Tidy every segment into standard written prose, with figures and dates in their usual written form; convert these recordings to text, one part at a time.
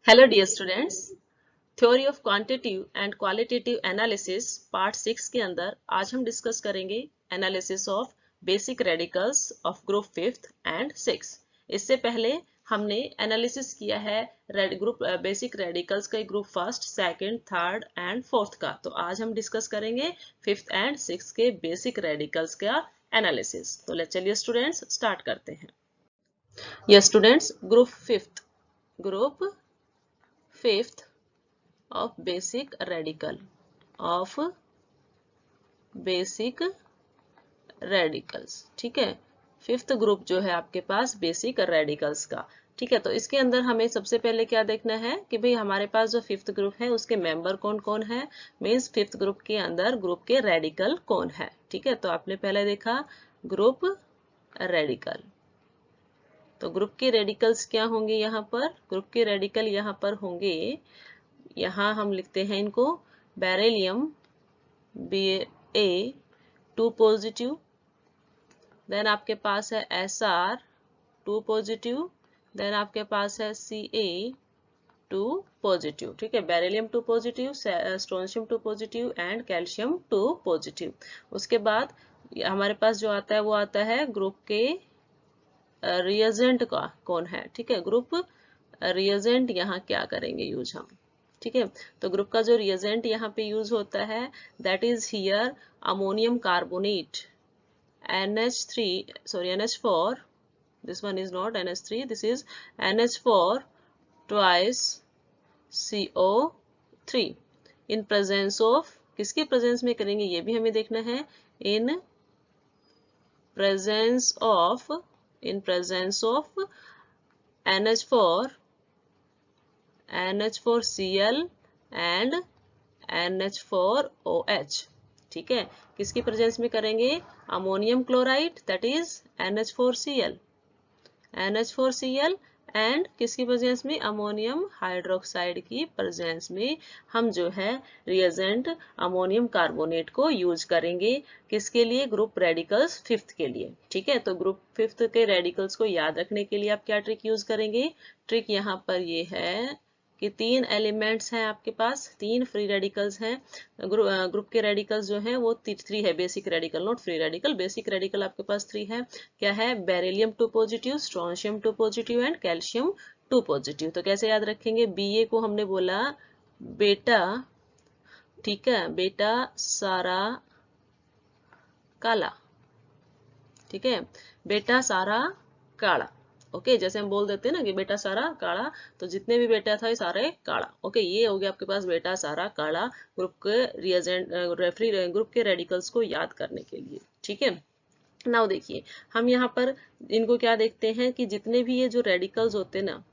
Hello dear students. Theory of quantitative and qualitative analysis part 6 के अंदर आज हम डिस्कस करेंगे analysis of basic radicals of group 5th and 6। इससे पहले हमने एनालिसिस किया है ग्रुप बेसिक रेडिकल्स के group first, second, third and fourth का। तो आज हम डिस्कस करेंगे 5th एंड 6th के बेसिक रेडिकल्स का एनालिसिस। तो चलिए स्टूडेंट्स स्टार्ट करते हैं। Yes students, group fifth of basic radicals, ठीक है। फिफ्थ ग्रुप जो है आपके पास बेसिक रेडिकल्स का, ठीक है। तो इसके अंदर हमें सबसे पहले क्या देखना है कि भाई हमारे पास जो फिफ्थ ग्रुप है उसके मेंबर कौन कौन है, मीन्स फिफ्थ ग्रुप के अंदर ग्रुप के रेडिकल कौन है, ठीक है। तो आपने पहले देखा ग्रुप रेडिकल। तो ग्रुप के रेडिकल्स क्या होंगे, यहाँ पर ग्रुप के रेडिकल यहाँ पर होंगे, यहाँ हम लिखते हैं इनको बेरिलियम Ba2 पॉजिटिव, देन आपके पास है Sr2 पॉजिटिव, देन आपके पास है Ca2 पॉजिटिव, ठीक है। Beryllium 2 positive, strontium 2 positive and calcium 2 positive. उसके बाद हमारे पास जो आता है वो आता है ग्रुप के रिएजेंट का कौन है, ठीक है। ग्रुप रिएजेंट यहाँ क्या करेंगे यूज हम, ठीक है। तो ग्रुप का जो रिएजेंट यहाँ पे यूज होता है that is here ammonium carbonate NH4, this one is not NH3, this is NH4 twice CO3 in presence of, किसके प्रेजेंस में करेंगे ये भी हमें देखना है, in presence of NH4Cl and NH4OH, ठीक है। किसकी प्रेजेंस में करेंगे, ammonium chloride that is NH4Cl and किसकी प्रेजेंस में, अमोनियम हाइड्रोक्साइड की प्रेजेंस में हम जो है रिएजेंट अमोनियम कार्बोनेट को यूज करेंगे, किसके लिए, ग्रुप रेडिकल्स फिफ्थ के लिए, ठीक है। तो ग्रुप फिफ्थ के रेडिकल्स को याद रखने के लिए आप क्या ट्रिक यूज करेंगे, ट्रिक यहाँ पर ये है कि तीन एलिमेंट्स हैं आपके पास, तीन फ्री रेडिकल्स हैं। ग्रुप के रेडिकल्स जो हैं वो 3 है, basic radical not free radical, basic radical आपके पास 3 है। क्या है, beryllium 2 positive, strontium 2 positive and calcium 2 positive. तो कैसे याद रखेंगे, Ba को हमने बोला बेटा, ठीक है, बेटा सारा काला, ठीक है, बेटा सारा काला, ओके। जैसे हम बोल देते हैं ना कि बेटा सारा काला, तो जितने भी बेटा था ये सारे काला, ओके। ये हो गया आपके पास बेटा सारा काला ग्रुप के रिएजेंट रेफरी ग्रुप के रेडिकल्स को याद करने के लिए, ठीक है। नाउ देखिए हम यहाँ पर इनको क्या देखते हैं कि जितने भी ये जो रेडिकल्स होते हैं ना,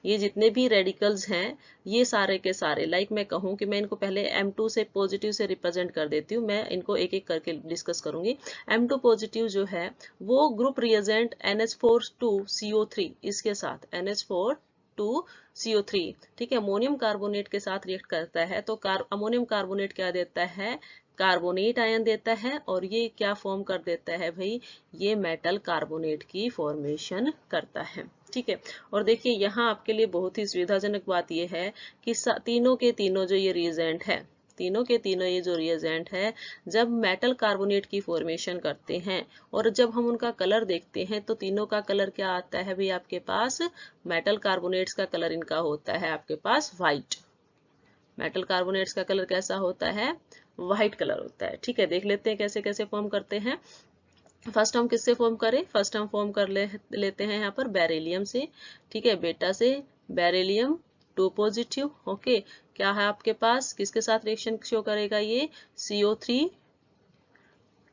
ये जितने भी रेडिकल्स हैं ये सारे के सारे, लाइक मैं कहूँ कि मैं इनको पहले M2 से पॉजिटिव से रिप्रेजेंट कर देती हूँ, मैं इनको एक एक करके डिस्कस करूंगी। M2 पॉजिटिव जो है वो ग्रुप रिएजेंट NH4 2CO3 इसके साथ NH4 2CO3, ठीक है, अमोनियम कार्बोनेट के साथ रिएक्ट करता है। तो अमोनियम कार्बोनेट क्या देता है, कार्बोनेट आयन देता है, और ये क्या फॉर्म कर देता है भाई, ये मेटल कार्बोनेट की फॉर्मेशन करता है, ठीक है। और देखिए यहाँ आपके लिए बहुत ही सुविधाजनक बात यह है कि तीनों के तीनों जो ये रिएजेंट है, तीनों के तीनों ये जो रिएजेंट है जब मेटल कार्बोनेट की फॉर्मेशन करते हैं और जब हम उनका कलर देखते हैं तो तीनों का कलर क्या आता है भाई आपके पास, मेटल कार्बोनेट्स का कलर इनका होता है आपके पास व्हाइट। मेटल कार्बोनेट्स का कलर कैसा होता है, व्हाइट कलर होता है, ठीक है। देख लेते हैं कैसे कैसे फॉर्म करते हैं। फर्स्ट हम किससे फॉर्म करें, फर्स्ट हम फॉर्म कर लेते हैं यहाँ पर बेरिलियम से, ठीक है, बेटा से बेरिलियम 2 पॉजिटिव, ओके। क्या है आपके पास, किसके साथ रिएक्शन शो करेगा ये, CO3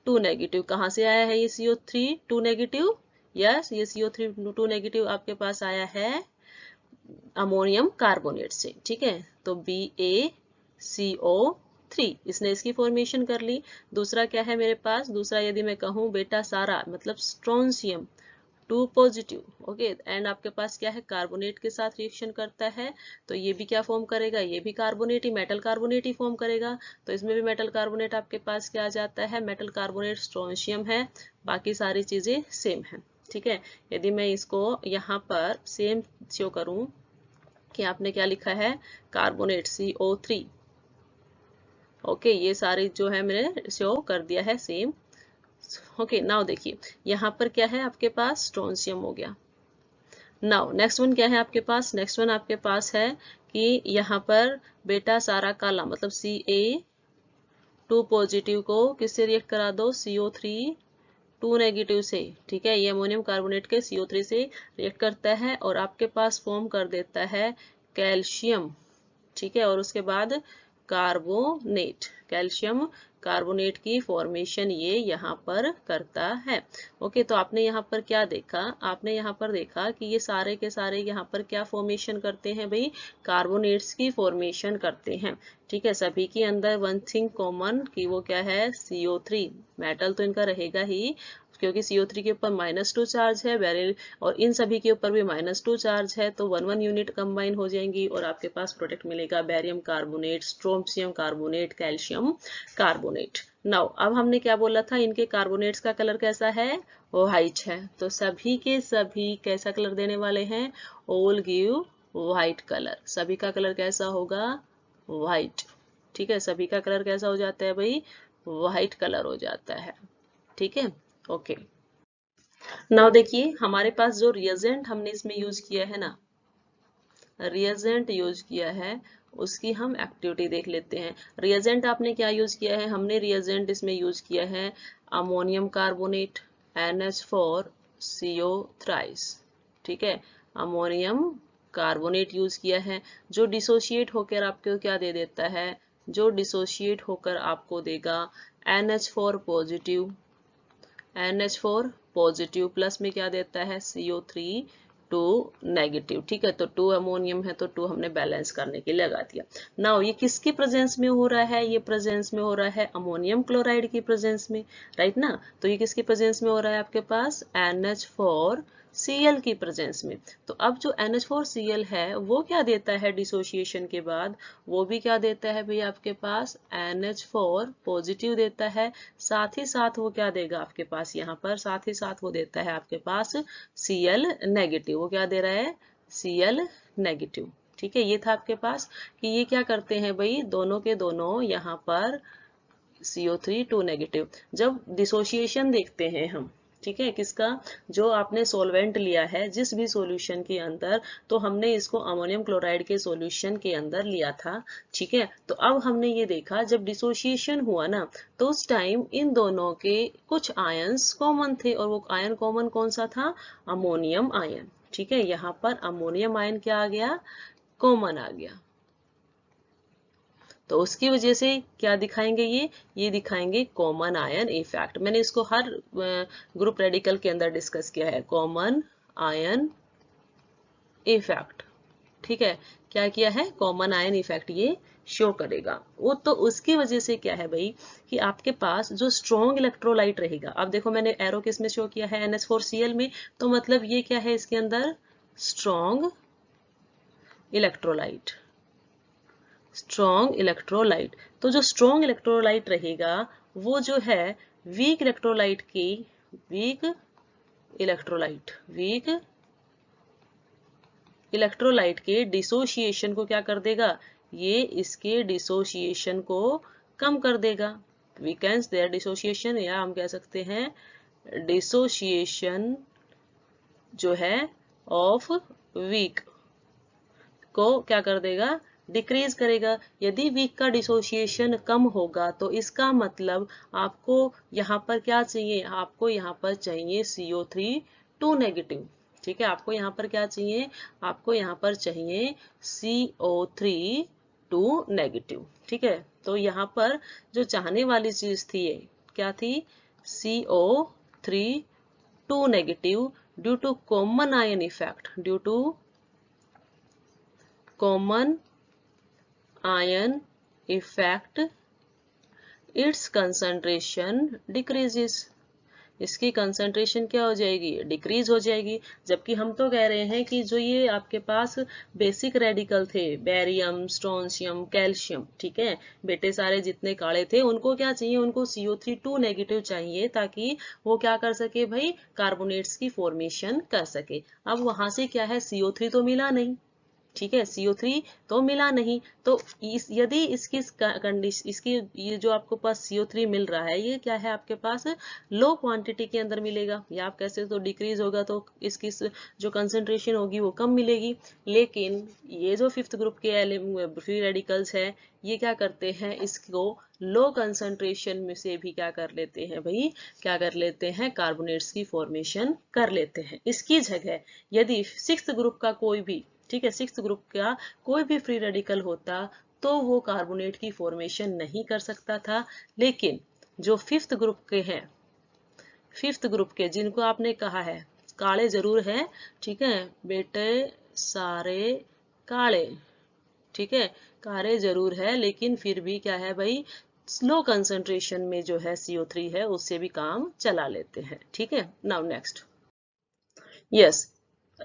2 नेगेटिव। कहाँ से आया है ये CO3 2 नेगेटिव, यस ये CO3 2 नेगेटिव आपके पास आया है अमोनियम कार्बोनेट से, ठीक है। तो BaCO3 इसने इसकी फॉर्मेशन कर ली। दूसरा क्या है मेरे पास, दूसरा यदि मैं कहूँ बेटा सारा मतलब स्ट्रोंशियम 2 पॉजिटिव, ओके, एंड आपके पास क्या है, कार्बोनेट के साथ रिएक्शन करता है, तो ये भी क्या फॉर्म करेगा, ये भी कार्बोनेट ही, मेटल कार्बोनेट ही फॉर्म करेगा। तो इसमें भी मेटल कार्बोनेट आपके पास क्या आ जाता है, मेटल कार्बोनेट स्ट्रोंशियम है, बाकी सारी चीजें सेम है, ठीक है। यदि मैं इसको यहाँ पर सेम शो करूँ कि आपने क्या लिखा है, कार्बोनेट CO3। ओके, ये सारे जो है मैंने शो कर दिया है सेम। ओके, नाउ देखिए यहाँ पर क्या है आपके पास, स्ट्रोंशियम हो गया। नाउ नेक्स्ट वन क्या है आपके पास, नेक्स्ट वन आपके पास है कि यहाँ पर बेटा सारा काला मतलब Ca2 पॉजिटिव को किससे रिएक्ट करा दो, CO3 2 नेगेटिव से। ठीक है, ये अमोनियम कार्बोनेट के CO3 से रिएक्ट करता है और आपके पास फॉर्म कर देता है कैल्शियम। ठीक है, और उसके बाद कार्बोनेट, कैल्शियम कार्बोनेट की फॉर्मेशन ये यहाँ पर करता है। ओके, तो आपने यहाँ पर क्या देखा, आपने यहाँ पर देखा कि ये सारे के सारे यहाँ पर क्या फॉर्मेशन करते हैं भाई, कार्बोनेट्स की फॉर्मेशन करते हैं। ठीक है, सभी के अंदर वन थिंग कॉमन कि वो क्या है, CO3। मेटल तो इनका रहेगा ही, क्योंकि CO3 के ऊपर -2 चार्ज है, बेरिल और इन सभी के ऊपर भी -2 चार्ज है, तो 1 यूनिट कंबाइन हो जाएंगी और आपके पास प्रोडक्ट मिलेगा barium carbonate, strontium carbonate, calcium carbonate. Now अब हमने क्या बोला था, इनके कार्बोनेट्स का कलर कैसा है, व्हाइट है, तो सभी के सभी कैसा कलर देने वाले हैं, ऑल गिव व्हाइट कलर। सभी का कलर कैसा होगा, व्हाइट। ठीक है, सभी का कलर कैसा हो जाता है भाई, व्हाइट कलर हो जाता है। ठीक है, ओके। नाउ देखिए हमारे पास जो रिएजेंट हमने इसमें यूज किया है ना, रिएजेंट यूज किया है, उसकी हम एक्टिविटी देख लेते हैं। रिएजेंट आपने क्या यूज किया है, हमने रिएजेंट इसमें यूज किया है अमोनियम कार्बोनेट NH4CO थ्राइस। ठीक है, अमोनियम कार्बोनेट यूज किया है, जो डिसोशिएट होकर आपको क्या दे देता है, जो डिसोशिएट होकर आपको देगा NH4 positive, NH4 positive plus में क्या देता है, CO3 2 नेगेटिव। ठीक है, तो 2 अमोनियम है तो 2 हमने बैलेंस करने के लिए लगा दिया। नाउ ये किसकी प्रेजेंस में हो रहा है, ये प्रेजेंस में हो रहा है अमोनियम क्लोराइड की प्रेजेंस में, राइट ना। तो ये किसकी प्रेजेंस में हो रहा है आपके पास, NH4Cl की प्रेजेंस में। तो अब जो NH4Cl है वो क्या देता है डिसोसिएशन के बाद, वो भी क्या देता है भैया आपके पास NH4 पॉजिटिव देता है, साथ ही साथ वो क्या देगा आपके पास यहाँ पर, साथ ही साथ वो देता है आपके पास Cl नेगेटिव। वो क्या दे रहा है, Cl नेगेटिव। ठीक है, ये था आपके पास कि ये क्या करते हैं भाई, दोनों के दोनों यहाँ पर CO3 2 नेगेटिव। जब डिसोसिएशन देखते हैं हम, ठीक है, किसका, जो आपने सॉल्वेंट लिया है जिस भी सॉल्यूशन के अंदर, तो हमने इसको अमोनियम क्लोराइड के सॉल्यूशन के अंदर लिया था। ठीक है, तो अब हमने ये देखा जब डिसोसिएशन हुआ ना, तो उस टाइम इन दोनों के कुछ आयंस कॉमन थे, और वो आयन कॉमन कौन सा था, अमोनियम आयन। ठीक है, यहाँ पर अमोनियम आयन क्या आ गया, कॉमन आ गया। तो उसकी वजह से क्या दिखाएंगे, ये दिखाएंगे कॉमन आयन इफेक्ट। मैंने इसको हर ग्रुप रेडिकल के अंदर डिस्कस किया है, कॉमन आयन इफेक्ट। ठीक है, क्या किया है, कॉमन आयन इफेक्ट ये शो करेगा। वो तो उसकी वजह से क्या है भाई, कि आपके पास जो स्ट्रॉन्ग इलेक्ट्रोलाइट रहेगा, अब देखो मैंने एरो किस में शो किया है, NH4Cl में, तो मतलब ये क्या है, इसके अंदर स्ट्रॉन्ग इलेक्ट्रोलाइट, स्ट्रॉन्ग इलेक्ट्रोलाइट। तो जो स्ट्रॉन्ग इलेक्ट्रोलाइट रहेगा वो जो है वीक इलेक्ट्रोलाइट की, वीक इलेक्ट्रोलाइट के डिसोसिएशन को क्या कर देगा, ये इसके डिसोसिएशन को कम कर देगा, वीकेंस देयर डिसोसिएशन, या हम कह सकते हैं डिसोसिएशन जो है ऑफ वीक को क्या कर देगा, डिक्रीज करेगा। यदि वीक का डिसोसिएशन कम होगा तो इसका मतलब आपको यहाँ पर क्या चाहिए, आपको यहाँ पर चाहिए CO3 2 नेगेटिव। ठीक है, आपको यहाँ पर क्या चाहिए, आपको यहाँ पर चाहिए CO3 2 नेगेटिव। ठीक है, तो यहाँ पर जो चाहने वाली चीज थी ये क्या थी, CO3 2 negative due to common ion effect, due to common ion effect its concentration decreases। इसकी कंसंट्रेशन क्या हो जाएगी, डिक्रीज हो जाएगी। जबकि हम तो कह रहे हैं कि जो ये आपके पास बेसिक रेडिकल थे, बेरियम, स्ट्रोंशियम, कैल्शियम, ठीक है, बेटे सारे जितने काले थे उनको क्या चाहिए, उनको CO3 2 नेगेटिव चाहिए, ताकि वो क्या कर सके भाई, कार्बोनेट्स की फॉर्मेशन कर सके। अब वहां से क्या है, CO3 तो मिला नहीं, ठीक है, CO3 तो मिला नहीं। तो यदि इसकी कंडीशन, इसकी ये जो आपको पास CO3 मिल रहा है, ये क्या है आपके पास लो क्वांटिटी के अंदर मिलेगा, या आप कैसे तो डिक्रीज होगा तो इसकी जो कंसंट्रेशन होगी वो कम मिलेगी। लेकिन ये जो फिफ्थ ग्रुप के फ्री रेडिकल्स है, ये क्या करते हैं, इसको लो कंसंट्रेशन में से भी क्या कर लेते हैं भाई, क्या कर लेते हैं, कार्बोनेट्स की फॉर्मेशन कर लेते हैं। इसकी जगह यदि सिक्स्थ ग्रुप का कोई भी, ठीक है, सिक्स्थ ग्रुप का कोई भी फ्री रेडिकल होता तो वो कार्बोनेट की फॉर्मेशन नहीं कर सकता था। लेकिन जो फिफ्थ ग्रुप के हैं, फिफ्थ ग्रुप के जिनको आपने कहा है काले जरूर है, ठीक है बेटे, सारे काले, ठीक है, काले जरूर है, लेकिन फिर भी क्या है भाई, स्लो कंसंट्रेशन में जो है CO3 है उससे भी काम चला लेते हैं। ठीक है, नाउ नेक्स्ट, यस,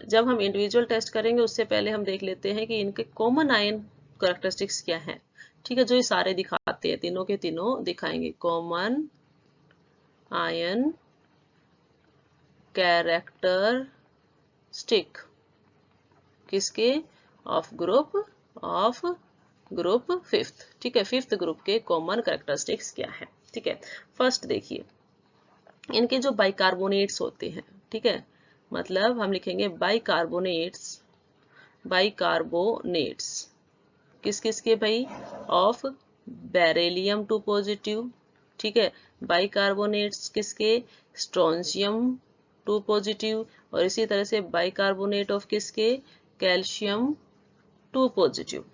जब हम इंडिविजुअल टेस्ट करेंगे उससे पहले हम देख लेते हैं कि इनके कॉमन आयन कैरेक्टरिस्टिक्स क्या हैं। ठीक है, जो ये सारे दिखाते हैं, तीनों के तीनों दिखाएंगे कॉमन आयन कैरेक्टरिस्टिक, किसके, ऑफ ग्रुप फिफ्थ। ठीक है, फिफ्थ ग्रुप के कॉमन कैरेक्टरिस्टिक्स क्या है। ठीक है, फर्स्ट देखिए, इनके जो बाइकार्बोनेट्स होते हैं, ठीक है, मतलब हम लिखेंगे बाइकार्बोनेट्स किस किस के भाई, ऑफ बेरिलियम 2 पॉजिटिव, ठीक है, बाइकार्बोनेट्स किसके, स्ट्रोंशियम 2 पॉजिटिव, और इसी तरह से बाइकार्बोनेट ऑफ किसके, कैल्शियम 2 पॉजिटिव।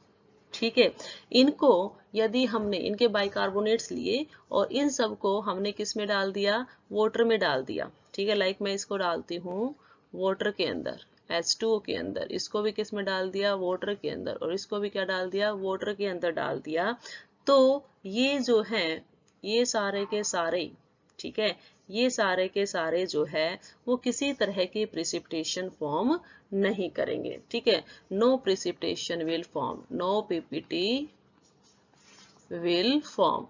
ठीक है, इनको यदि हमने इनके बाइकार्बोनेट्स लिए और इन सब को हमने किस में डाल दिया, वाटर में डाल दिया। ठीक है, लाइक मैं इसको डालती हूँ वाटर के अंदर, H2O के अंदर, इसको भी किस में डाल दिया, वाटर के अंदर, और इसको भी क्या डाल दिया, वाटर के अंदर डाल दिया। तो ये जो है, ये सारे के सारे, ठीक है, ये सारे के सारे जो है वो किसी तरह की प्रिसिपिटेशन फॉर्म नहीं करेंगे। ठीक है, no precipitation will form, no PPT will form.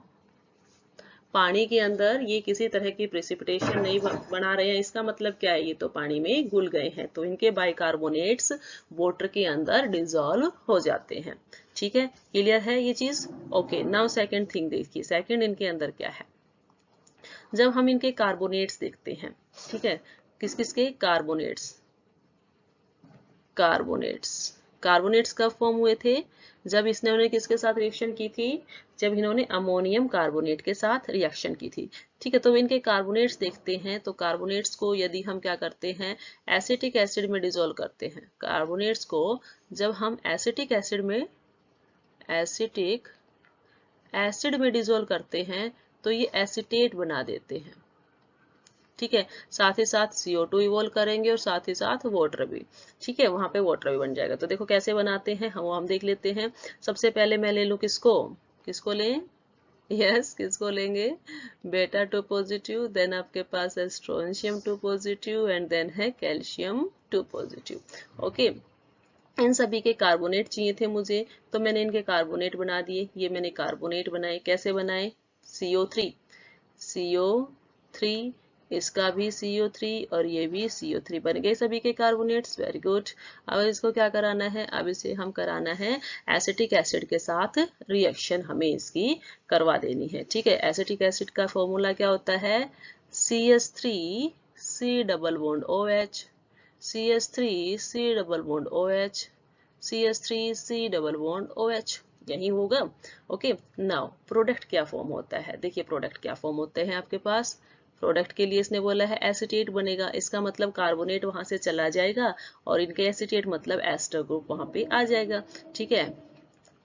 पानी के अंदर ये किसी तरह की प्रेसिपिटेशन नहीं बना रहे हैं, इसका मतलब क्या है, ये तो पानी में घुल गए हैं, तो इनके बाइकार्बोनेट्स वाटर के अंदर डिसॉल्व हो जाते हैं। ठीक है, क्लियर है ये चीज। ओके, नाउ सेकंड थिंग देखिए, सेकंड इनके अंदर क्या है, जब हम इनके कार्बोनेट्स देखते हैं, ठीक है, किस किस के कार्बोनेट्स, कार्बोनेट्स कब फॉर्म हुए थे, जब इसने किसके साथ रिएक्शन की थी, जब इन्होंने अमोनियम कार्बोनेट के साथ रिएक्शन की थी। ठीक है, तो इनके कार्बोनेट्स देखते हैं, तो कार्बोनेट्स को यदि हम क्या करते हैं, एसिटिक एसिड में डिसॉल्व करते हैं। कार्बोनेट्स को जब हम एसिटिक एसिड में डिसॉल्व करते हैं तो ये एसिटेट बना देते हैं। ठीक है, साथ ही साथ CO2 इवॉल्व करेंगे और साथ ही साथ वाटर भी। ठीक है, वहां पे वाटर भी बन जाएगा। तो देखो कैसे बनाते हैं हम देख लेते हैं। सबसे पहले मैं ले लूं किसको, किसको लें, यस, किसको लेंगे, बेटा 2 पॉजिटिव, देन आपके पास है स्ट्रोंशियम 2 पॉजिटिव, एंड देन है कैल्शियम 2 पॉजिटिव। ओके, इन सभी के कार्बोनेट चाहिए थे मुझे, तो मैंने इनके कार्बोनेट बना दिए। ये मैंने कार्बोनेट बनाए, कैसे बनाए, CO3, इसका भी CO3 और ये भी CO3 बन गए सभी के कार्बोनेट्स। Very good. अब इसको क्या कराना है, अब इसे हम कराना है एसिटिक एसिड के साथ रिएक्शन, हमें इसकी करवा देनी है। ठीक है, एसिटिक एसिड का फॉर्मूला क्या होता है, CH3C double bond OH, CH3C double bond OH, CH3C double bond OH, यही होगा। ओके, नाउ प्रोडक्ट क्या फॉर्म होता है, देखिए प्रोडक्ट क्या फॉर्म होते हैं आपके पास। प्रोडक्ट के लिए इसने बोला है एसिटेट बनेगा, इसका मतलब कार्बोनेट वहां से चला जाएगा और इनके एसिटेट मतलब एस्टर ग्रुप वहां पे आ जाएगा। ठीक है,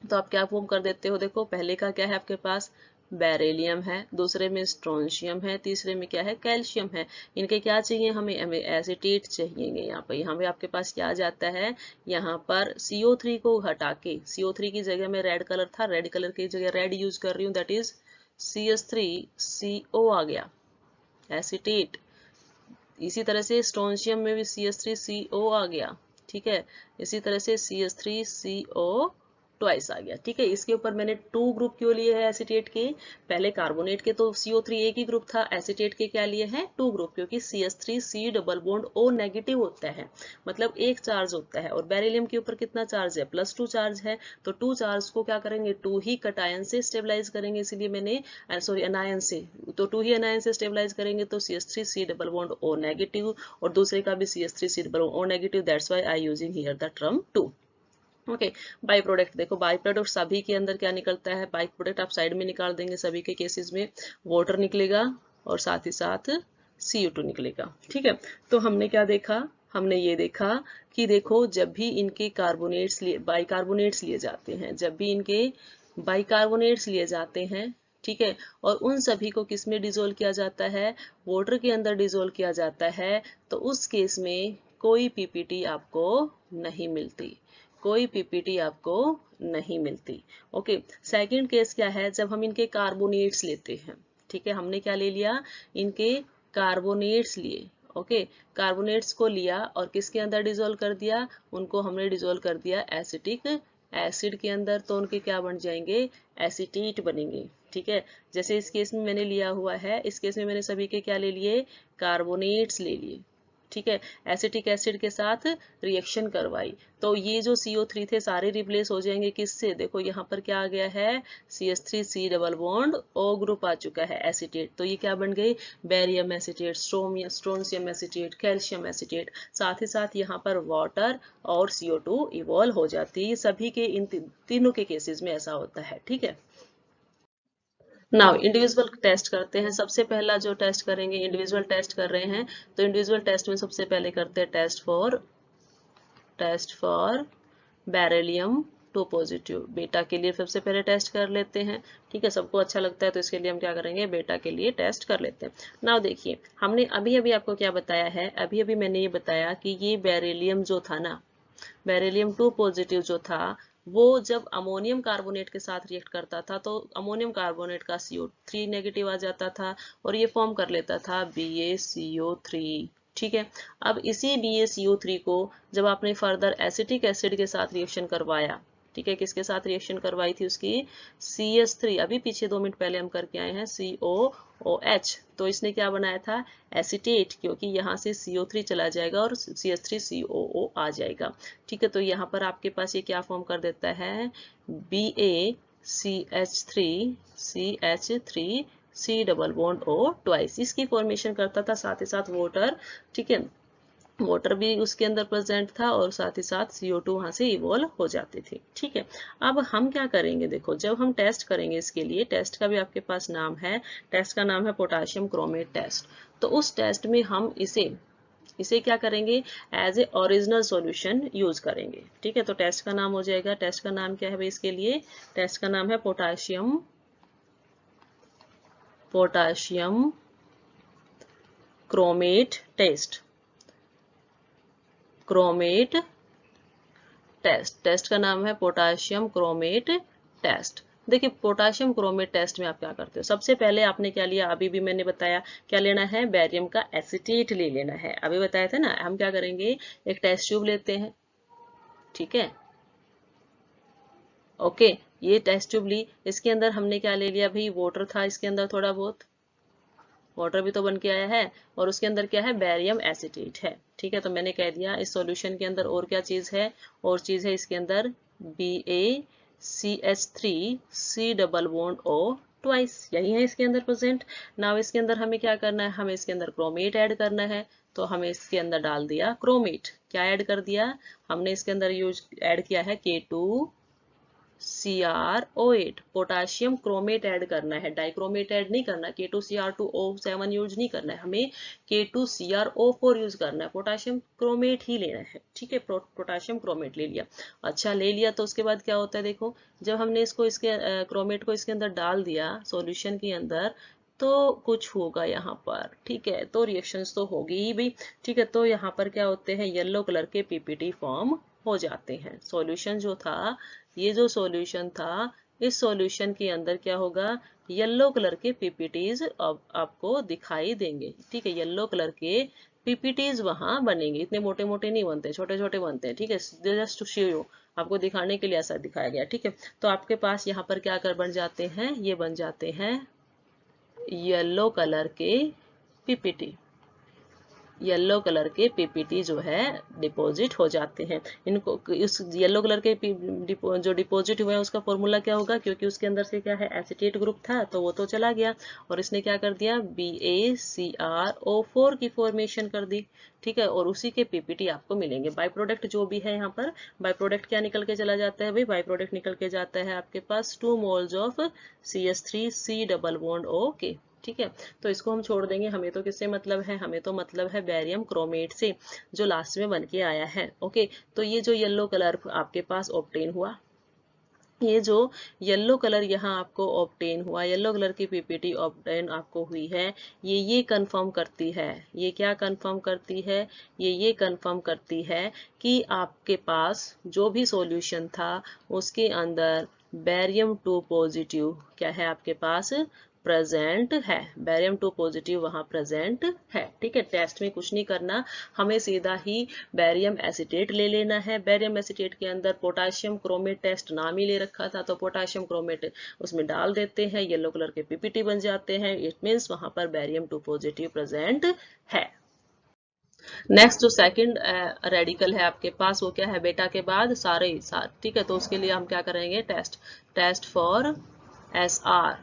तो आप क्या फॉर्म कर देते हो, देखो पहले का क्या है आपके पास, बेरिलियम है, दूसरे में स्ट्रोंशियम है, तीसरे में क्या है, कैल्शियम है। इनके क्या चाहिए, हमें एसिटेट चाहिए। यहाँ पे आपके पास क्या आ जाता है, यहाँ पर CO3 को हटा के, CO3 की जगह में रेड कलर था, रेड कलर की जगह रेड यूज कर रही हूँ, दैट इज CH3CO आ गया, एसिटेट। इसी तरह से स्ट्रोंशियम में भी CH3CO आ गया। ठीक है, इसी तरह से CH3CO ट्वाइस आ गया। ठीक है, इसके ऊपर मैंने 2 ग्रुप क्यों लिए हैं एसीटेट के, पहले कार्बोनेट के तो CO3 एक ही ग्रुप था, एसीटेट के क्या लिए हैं 2 ग्रुप, क्योंकि CH3C double bond O negative होता है, मतलब एक चार्ज होता है, और बेरिलियम के ऊपर कितना चार्ज है, +2 चार्ज है, तो 2 चार्ज को क्या करेंगे 2 ही कटायन से स्टेबलाइज करेंगे, इसलिए मैंने सॉरी अनायन से, तो 2 ही अनायन से स्टेबलाइज करेंगे, तो CH3C double bond O negative और दूसरे का भी CH3C double bond O negative, that's why I using here the term 2। Okay, by product देखो, बाई प्रोडक्ट सभी के अंदर क्या निकलता है, बाई प्रोडक्ट आप साइड में निकाल देंगे, सभी के केसेस में वाटर निकलेगा और साथ ही साथ CO2 निकलेगा। ठीक है, तो हमने क्या देखा, हमने ये देखा कि देखो जब भी इनके कार्बोनेट्स लिए बाइकार्बोनेट्स लिए जाते हैं, जब भी इनके बाइकार्बोनेट्स लिए जाते हैं, ठीक है, और उन सभी को किस में डिजोल्व किया जाता है, वाटर के अंदर डिजोल्व किया जाता है, तो उस केस में कोई पीपीटी आपको नहीं मिलती, कोई पीपीटी आपको नहीं मिलती। ओके, सेकंड केस क्या है, जब हम इनके कार्बोनेट्स लेते हैं, ठीक है, हमने क्या ले लिया, इनके कार्बोनेट्स लिए, ओके, कार्बोनेट्स को लिया और किसके अंदर डिजोल्व कर दिया, उनको हमने डिजोल्व कर दिया एसिटिक एसिड के अंदर, तो उनके क्या बन जाएंगे, एसीटेट बनेंगे। ठीक है, जैसे इस केस में मैंने लिया हुआ है, इस केस में मैंने सभी के क्या ले लिए, कार्बोनेट्स ले लिए। ठीक है, एसिटिक एसिड के साथ रिएक्शन करवाई, तो ये जो CO3 थे सारे रिप्लेस हो जाएंगे किससे, देखो यहाँ पर क्या आ गया है, CH3C double bond O group आ चुका है एसिटेट, तो ये क्या बन गई, barium acetate, strontium acetate, calcium acetate, साथ ही साथ यहाँ पर वाटर और CO2 इवॉल्व हो जाती है। सभी के इन तीनों के केसेस में ऐसा होता है। ठीक है, नाउ इंडिविजुअल टेस्ट करते हैं। सबसे पहला जो टेस्ट करेंगे, इंडिविजुअल टेस्ट कर रहे हैं, तो इंडिविजुअल टेस्ट में सबसे पहले करते हैं टेस्ट फॉर बेरिलियम 2 पॉजिटिव, बेटा के लिए सबसे पहले टेस्ट कर लेते हैं। ठीक है, सबको अच्छा लगता है तो इसके लिए हम क्या करेंगे, बेटा के लिए टेस्ट कर लेते हैं। नाउ देखिए, हमने अभी अभी आपको क्या बताया है, अभी अभी मैंने ये बताया कि ये बेरिलियम जो था ना, बेरिलियम 2 पॉजिटिव जो था, वो जब अमोनियम कार्बोनेट के साथ रिएक्ट करता था तो अमोनियम कार्बोनेट का CO3 नेगेटिव आ जाता था और ये फॉर्म कर लेता था BaCO3। ठीक है, अब इसी BaCO3 को जब आपने फर्दर एसिटिक एसिड के साथ रिएक्शन करवाया, ठीक है, किसके साथ रिएक्शन करवाई थी उसकी, CH3, अभी पीछे 2 मिनट पहले हम करके आए हैं, COOH, तो इसने क्या बनाया था, एसिटेट, क्योंकि यहाँ से CO3 चला जाएगा और CH3COO आ जाएगा। ठीक है, तो यहाँ पर आपके पास ये क्या फॉर्म कर देता है, BaCH3CH3C double bond O twice, इसकी फॉर्मेशन करता था, साथ ही साथ वाटर। ठीक है, वाटर भी उसके अंदर प्रेजेंट था और साथ ही साथ CO2 वहां से इवॉल्व हो जाते थे। ठीक है, अब हम क्या करेंगे, देखो जब हम टेस्ट करेंगे, इसके लिए टेस्ट का भी आपके पास नाम है, टेस्ट का नाम है पोटाशियम क्रोमेट टेस्ट। तो उस टेस्ट में हम इसे क्या करेंगे, as a original solution use करेंगे। ठीक है, तो टेस्ट का नाम हो जाएगा, टेस्ट का नाम क्या है भाई, इसके लिए टेस्ट का नाम है पोटाशियम क्रोमेट टेस्ट, टेस्ट का नाम है पोटाशियम क्रोमेट टेस्ट। देखिए, पोटाशियम क्रोमेट टेस्ट में आप क्या करते हो, सबसे पहले आपने क्या लिया, अभी भी मैंने बताया, क्या लेना है, बेरियम का एसीटेट ले लेना है, अभी बताया था ना। हम क्या करेंगे, एक टेस्ट ट्यूब लेते हैं। ठीक है, ओके, ये टेस्ट ट्यूब ली, इसके अंदर हमने क्या ले लिया भाई, वाटर था इसके अंदर, थोड़ा बहुत वाटर भी तो बन के आया है, और उसके अंदर क्या है, बेरियम एसिटेट है। ठीक है, तो मैंने कह दिया इस सॉल्यूशन के अंदर और क्या चीज है, और चीज है इसके अंदर BaCH3C double bond O twice, यही है इसके अंदर प्रेजेंट। नाउ इसके अंदर हमें क्या करना है, हमें इसके अंदर क्रोमेट ऐड करना है, तो हमें इसके अंदर डाल दिया क्रोमेट, क्या ऐड कर दिया हमने इसके अंदर यूज ऐड किया है K2CrO8, पोटाशियम क्रोमेट ऐड करना है, डाइक्रोमेट ऐड नहीं करना, K2Cr2O7 यूज नहीं करना है, हमें K2CrO4 यूज करना है, पोटाशियम क्रोमेट ही लेना है। ठीक है, पोटाशियम क्रोमेट ले लिया। अच्छा, ले लिया तो उसके बाद क्या होता है, देखो जब हमने इसको इसके क्रोमेट को इसके अंदर डाल दिया सॉल्यूशन के अंदर, तो कुछ होगा यहाँ पर। ठीक है, तो रिएक्शंस तो होगी ही भी। ठीक है, तो यहाँ पर क्या होते हैं, येलो कलर के पीपीटी फॉर्म हो जाते हैं। सॉल्यूशन जो था, ये जो सॉल्यूशन था, इस सॉल्यूशन के अंदर क्या होगा, येलो कलर के पीपीटीज अब आपको दिखाई देंगे। ठीक है, येलो कलर के पीपीटीज वहां बनेंगे, इतने मोटे मोटे नहीं बनते, छोटे छोटे बनते हैं, ठीक है, जस्ट टू शो यू, आपको दिखाने के लिए ऐसा दिखाया गया, ठीक है। तो आपके पास यहाँ पर क्या कर बन जाते हैं, ये बन जाते हैं येलो कलर के पीपीटी, येलो कलर के पीपीटी जो है डिपॉजिट हो जाते हैं। इनको इस येलो कलर के जो डिपॉजिट हुए हैं उसका फॉर्मूला क्या होगा, क्योंकि उसके अंदर से क्या है एसीटेट ग्रुप था तो वो तो चला गया, और इसने क्या कर दिया BaCrO4 की फॉर्मेशन कर दी, ठीक है, और उसी के पीपीटी आपको मिलेंगे। बाय प्रोडक्ट जो भी है यहाँ पर, बाय प्रोडक्ट क्या निकल के चला जाता है भाई, बाय प्रोडक्ट निकल के जाता है आपके पास 2 moles of CH3C double bond OK, ठीक है। तो इसको हम छोड़ देंगे, हमें तो किससे मतलब है, हमें तो मतलब है बेरियम क्रोमेट से जो लास्ट में बन के आया है। ओके, तो ये जो येलो कलर आपके पास ऑब्टेन हुआ, ये जो येलो कलर यहाँ आपको ऑब्टेन हुआ, येलो कलर की पीपीटी ऑब्टेन आपको हुई है, ये कंफर्म करती है, ये क्या कंफर्म करती है, ये कंफर्म करती है कि आपके पास जो भी सॉल्यूशन था उसके अंदर बेरियम 2 पॉजिटिव क्या है आपके पास प्रेजेंट है, बेरियम 2 पॉजिटिव वहां प्रेजेंट है, ठीक है। टेस्ट में कुछ नहीं करना, हमें सीधा ही बेरियम एसीटेट ले लेना है। बेरियम एसीटेट के अंदर पोटाशियम क्रोमेट टेस्ट नाम ही ले रखा था, तो पोटाशियम क्रोमेट उसमें डाल देते हैं, येलो कलर के पीपीटी बन जाते हैं, इट मीन्स वहां पर बेरियम 2 पॉजिटिव प्रेजेंट है। नेक्स्ट जो सेकंड रेडिकल है आपके पास वो क्या है, बेटा के बाद सारे ही साथ, ठीक है। तो उसके लिए हम क्या करेंगे, टेस्ट फॉर SR,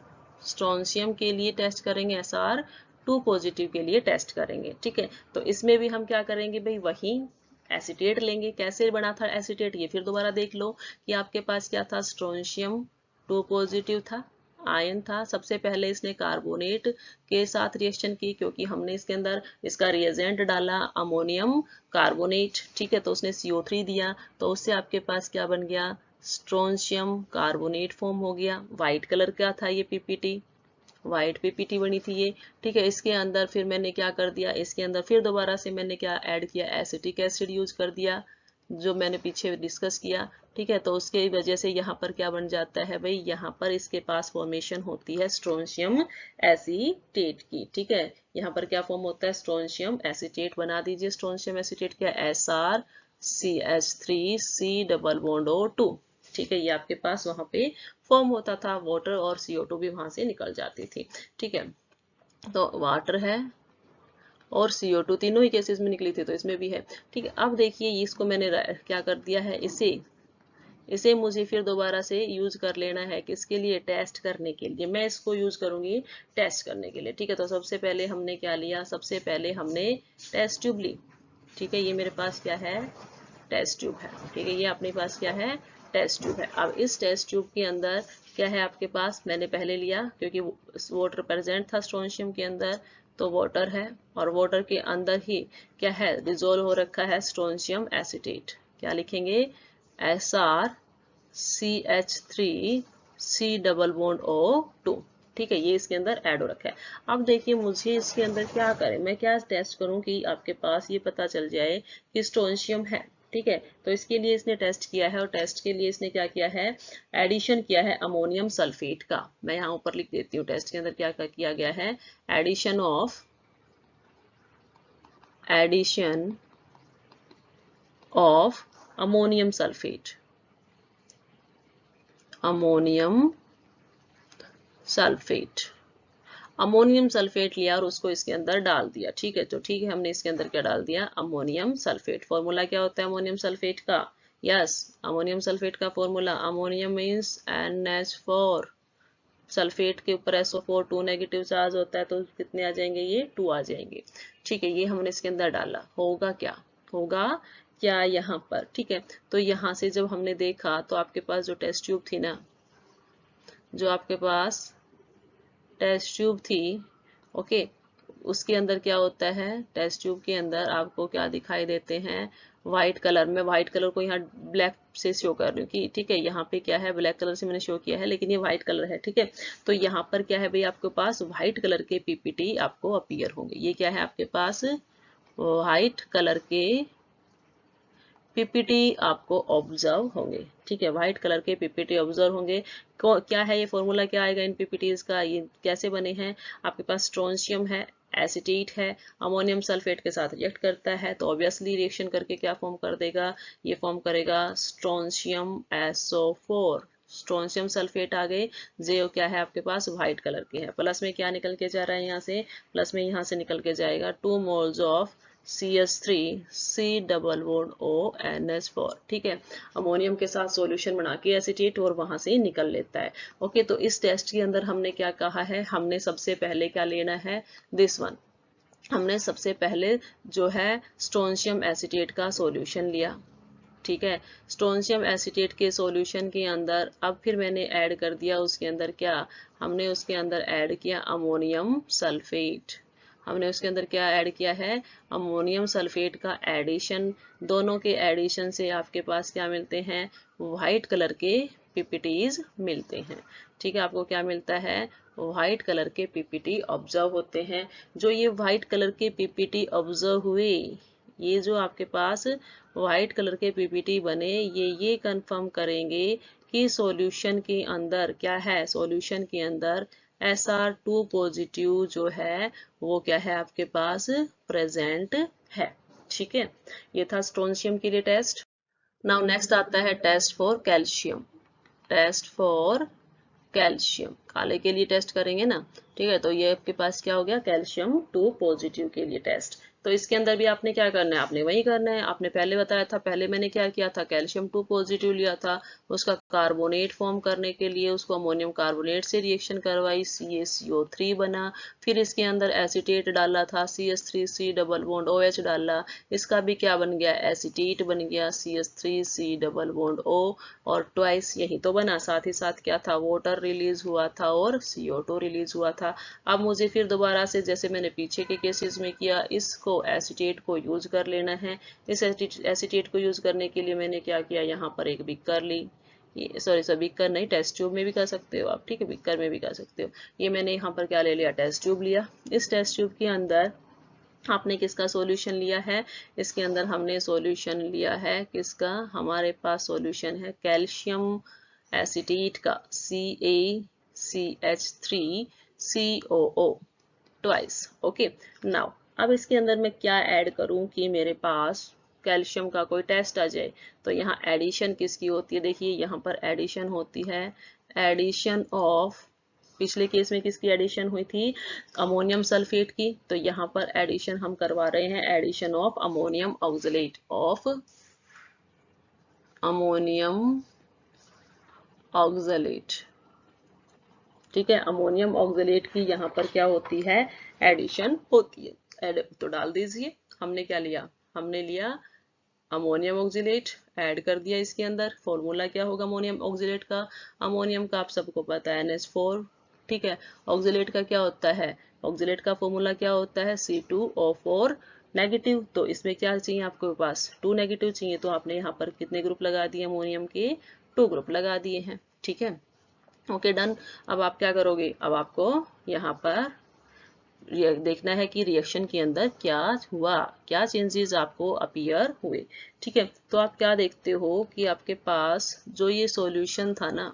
स्ट्रोंशियम के लिए टेस्ट करेंगे, SR 2 पॉजिटिव के लिए टेस्ट करेंगे, ठीक है। तो इसमें भी हम क्या करेंगे भाई, वही एसीटेट लेंगे। कैसे बना था एसीटेट, ये फिर दोबारा देख लो कि आपके पास क्या था, स्ट्रोंशियम 2 पॉजिटिव था, आयन था। सबसे पहले इसने कार्बोनेट के साथ रिएक्शन की, क्योंकि हमने इसके अंदर इसका रिएजेंट डाला अमोनियम कार्बोनेट, ठीक है, तो उसने CO3 दिया, तो उससे आपके पास क्या बन गया, स्ट्रोंशियम कार्बोनेट फॉर्म हो गया। व्हाइट कलर का था ये पीपीटी, व्हाइट पीपीटी बनी थी ये, ठीक है। इसके अंदर फिर मैंने क्या कर दिया, इसके अंदर फिर दोबारा से मैंने क्या ऐड किया, एसिटिक एसिड यूज कर दिया, जो मैंने पीछे डिस्कस किया, ठीक है। तो उसके वजह से यहाँ पर क्या बन जाता है भाई, यहाँ पर इसके पास फॉर्मेशन होती है स्ट्रोंशियम एसीटेट की, ठीक है। यहाँ पर क्या फॉर्म होता है, स्ट्रोंशियम एसीटेट बना दीजिए, स्ट्रोंशियम एसीटेट क्या, SrCH3C डबल बॉन्ड O2, ठीक है। ये आपके पास वहां पे फॉर्म होता था, वाटर और CO2 भी वहां से निकल जाती थी, ठीक है। तो वाटर है और CO2 तीनों ही केसेस में निकली थी, तो इसमें भी है, ठीक है। अब देखिए इसको मैंने क्या कर दिया है, इसे मुझे फिर दोबारा से यूज कर लेना है, किसके लिए, टेस्ट करने के लिए। मैं इसको यूज करूंगी टेस्ट करने के लिए, ठीक है। तो सबसे पहले हमने क्या लिया, सबसे पहले हमने टेस्ट ट्यूब ली, ठीक है। ये मेरे पास क्या है, टेस्ट ट्यूब है, ठीक है। ये अपने पास क्या है, टेस्ट ट्यूब है। अब इस टेस्ट ट्यूब के अंदर क्या है आपके पास, मैंने पहले लिया क्योंकि वाटर प्रेजेंट था स्ट्रोंशियम के अंदर, तो वाटर है, और वाटर के अंदर ही क्या है, डिजोल्व हो रखा है स्ट्रोंशियम एसीटेट। क्या लिखेंगे, SrCH3C डबल बॉन्ड O2, ठीक है। ये इसके अंदर ऐड हो रखा है। अब देखिए मुझे इसके अंदर क्या करें, मैं क्या टेस्ट करूं कि आपके पास ये पता चल जाए कि स्ट्रोंशियम है, ठीक है। तो इसके लिए इसने टेस्ट किया है, और टेस्ट के लिए इसने क्या किया है, एडिशन किया है अमोनियम सल्फेट का। मैं यहाँ ऊपर लिख देती हूँ, टेस्ट के अंदर क्या किया गया है, addition of ammonium sulphate, ammonium sulphate लिया और उसको इसके अंदर डाल दिया, ठीक है। तो ठीक है, हमने इसके अंदर क्या डाल दिया, अमोनियम सल्फेट। फॉर्मूला क्या होता है अमोनियम सल्फेट का, यस, अमोनियम सल्फेट का formula, ammonium means NH4, sulphate के ऊपर SO4 2 नेगेटिव चार्ज होता है, तो कितने आ जाएंगे, ये 2 आ जाएंगे, ठीक है। ये हमने इसके अंदर डाला, होगा क्या यहाँ पर, ठीक है। तो यहाँ से जब हमने देखा तो आपके पास जो टेस्ट ट्यूब थी ना, जो आपके पास टेस्ट ट्यूब थी, ओके, उसके अंदर क्या होता है, टेस्ट ट्यूब के अंदर आपको क्या दिखाई देते हैं, व्हाइट कलर में। व्हाइट कलर को यहाँ ब्लैक से शो कर रही हूँ कि ठीक है, यहाँ पे क्या है, ब्लैक कलर से मैंने शो किया है, लेकिन ये व्हाइट कलर है, ठीक है। तो यहाँ पर क्या है भाई, आपके पास व्हाइट कलर के पीपीटी आपको अपीयर होंगे। ये क्या है आपके पास, व्हाइट कलर के पीपीटी आपको ऑब्जर्व होंगे, ठीक है। व्हाइट कलर के पीपीटी ऑब्जर्व होंगे। क्या है ये फॉर्मूला, क्या आएगा इन पीपीटीज का, ये कैसे बने हैं, आपके पास स्ट्रोंशियम है एसिटेट है, अमोनियम सल्फेट के साथ रिएक्ट करता है, तो ऑब्वियसली रिएक्शन करके क्या फॉर्म कर देगा, ये फॉर्म करेगा स्ट्रोंशियम SO4। स्ट्रोंशियम सल्फेट आ गए, जे क्या है आपके पास व्हाइट कलर के है, प्लस में क्या निकल के जा रहा है यहाँ से, प्लस में यहाँ से निकल के जाएगा 2 moles of CH3 C double bond ONH4। ठीक है, अमोनियम के साथ सॉल्यूशन बना के एसिटेट और वहां से निकल लेता है। ओके, तो इस टेस्ट के अंदर हमने क्या कहा है, हमने सबसे पहले क्या लेना है, दिस वन, हमने सबसे पहले जो है स्ट्रोंशियम एसिटेट का सॉल्यूशन लिया। ठीक है, स्ट्रोंशियम एसिटेट के सॉल्यूशन के अंदर अब फिर मैंने ऐड कर दिया उसके अंदर क्या, हमने उसके अंदर ऐड किया अमोनियम सल्फेट। हमने उसके अंदर क्या ऐड किया है, अमोनियम सल्फेट का एडिशन। दोनों के एडिशन से आपके पास क्या मिलते हैं, व्हाइट कलर के पीपीटीज मिलते हैं। ठीक है, आपको क्या मिलता है, व्हाइट कलर के पीपीटी ऑब्जर्व होते हैं। जो ये व्हाइट कलर के पीपीटी ऑब्जर्व हुए, ये जो आपके पास व्हाइट कलर के पीपीटी बने, ये कंफर्म करेंगे कि सॉल्यूशन के अंदर क्या है, सॉल्यूशन के अंदर Sr2 पॉजिटिव जो है वो क्या है आपके पास प्रेजेंट है। ठीक है, ये था स्ट्रोंशियम के लिए टेस्ट। नाउ नेक्स्ट आता है test for calcium. Test for calcium, काले के लिए टेस्ट करेंगे ना। ठीक है, तो ये आपके पास क्या हो गया, कैल्शियम 2 पॉजिटिव के लिए टेस्ट। तो इसके अंदर भी आपने क्या करना है, आपने वही करना है, आपने पहले बताया था। पहले मैंने क्या किया था, कैल्शियम 2 पॉजिटिव लिया था, उसका कार्बोनेट फॉर्म करने के लिए उसको अमोनियम कार्बोनेट से रिएक्शन करवाई, CaCO3 बना। फिर इसके अंदर एसिटेट डाला था, CH3C डबल बॉन्ड OH डाला, इसका भी क्या बन गया, एसिटेट बन गया, CH3C डबल बॉन्ड O, और ट्वाइस यही तो बना। साथ ही साथ क्या था, वाटर रिलीज हुआ था और CO2 रिलीज हुआ था। अब मुझे फिर दोबारा से जैसे मैंने पीछे के केसेस में किया, इसको एसिटेट को यूज कर लेना है। इस एसिटेट को यूज करने के लिए मैंने क्या किया, यहाँ पर एक बिकर ली, सॉरी बिकर नहीं, टेस्ट ट्यूब में भी कर सकते हो आप। ठीक है, बिकर में भी कर सकते हो। ये मैंने यहाँ पर क्या ले लिया, टेस्ट ट्यूब लिया। इस टेस्ट ट्यूब के अंदर आपने किसका सॉल्यूशन लिया है, इसके अंदर हमने सॉल्यूशन लिया है किसका, हमारे पास सॉल्यूशन है कैल्शियम एसिटेट का, CaCH3COO ट्वाइस। ओके, नाउ अब इसके अंदर मैं क्या ऐड करूं कि मेरे पास कैल्शियम का कोई टेस्ट आ जाए। तो यहाँ एडिशन किसकी होती है, देखिए यहाँ पर एडिशन होती है, एडिशन ऑफ, पिछले केस में किसकी एडिशन हुई थी, अमोनियम सल्फेट की। तो यहाँ पर एडिशन हम करवा रहे हैं, addition of ammonium oxalate, of ammonium oxalate. ठीक है, अमोनियम ऑक्सलेट की यहाँ पर क्या होती है, एडिशन होती है। ऐड तो डाल दीजिए। हमने क्या लिया, हमने लिया अमोनियम ऑक्सलेट, ऐड कर दिया इसके अंदर। फॉर्मूला क्या होगा अमोनियम ऑक्सलेट का, अमोनियम का आप सबको पता है NH4। ठीक है, ऑक्सलेट का क्या होता है, ऑक्सलेट का फॉर्मूला क्या होता है, C2O4 नेगेटिव। तो इसमें क्या चाहिए आपके पास, 2 नेगेटिव चाहिए, तो आपने यहाँ पर कितने ग्रुप लगा दिए अमोनियम के, 2 ग्रुप लगा दिए हैं। ठीक है, ओके डन। अब आप क्या करोगे, अब आपको यहाँ पर देखना है कि रिएक्शन के अंदर क्या हुआ, क्या चेंजेस आपको अपीयर हुए। ठीक है, तो आप क्या देखते हो कि आपके पास जो ये सॉल्यूशन था ना,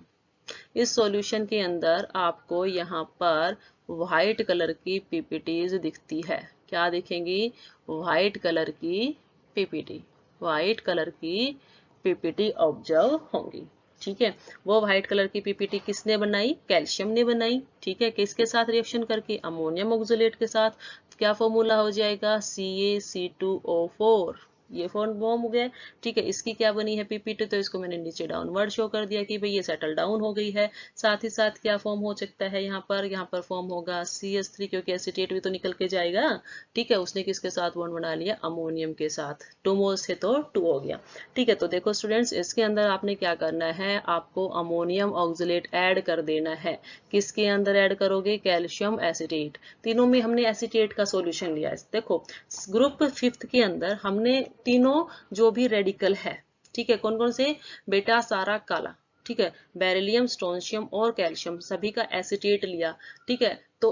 इस सॉल्यूशन के अंदर आपको यहाँ पर व्हाइट कलर की पीपीटीज दिखती है। क्या दिखेंगी, व्हाइट कलर की पीपीटी, व्हाइट कलर की पीपीटी ऑब्जर्व होंगी। ठीक है, वो व्हाइट कलर की पीपीटी किसने बनाई, कैल्शियम ने बनाई। ठीक है, किसके साथ रिएक्शन करके, अमोनियम ऑक्सलेट के साथ। क्या फॉर्मूला हो जाएगा, CaC2O4, ये फॉर्म हो गया। ठीक है, इसकी क्या बनी है पीपीटी, तो इसको मैंने नीचे डाउनवर्ड शो कर दिया कि भाई ये सेटल डाउन हो गई है। साथ ही साथ क्या फॉर्म हो सकता है, यहाँ पर फॉर्म होगा CH3, क्योंकि एसिटेट भी तो निकल के जाएगा। ठीक है, उसने किसके साथ बॉन्ड बना लिया, अमोनियम के साथ, 2 मोल्स थे तो 2 हो गया। ठीक है, तो देखो स्टूडेंट्स, इसके अंदर आपने क्या करना है, आपको अमोनियम ऑक्सलेट ऐड कर देना है। किसके अंदर ऐड करोगे, कैल्शियम एसिटेट। तीनों में हमने एसिटेट का सॉल्यूशन लिया है। देखो ग्रुप 5th के अंदर हमने तीनों जो भी रेडिकल है, ठीक है, कौन कौन से, बेटा सारा काला, ठीक है, बेरिलियम स्ट्रोंशियम और कैल्शियम, सभी का एसिटेट लिया। ठीक है, तो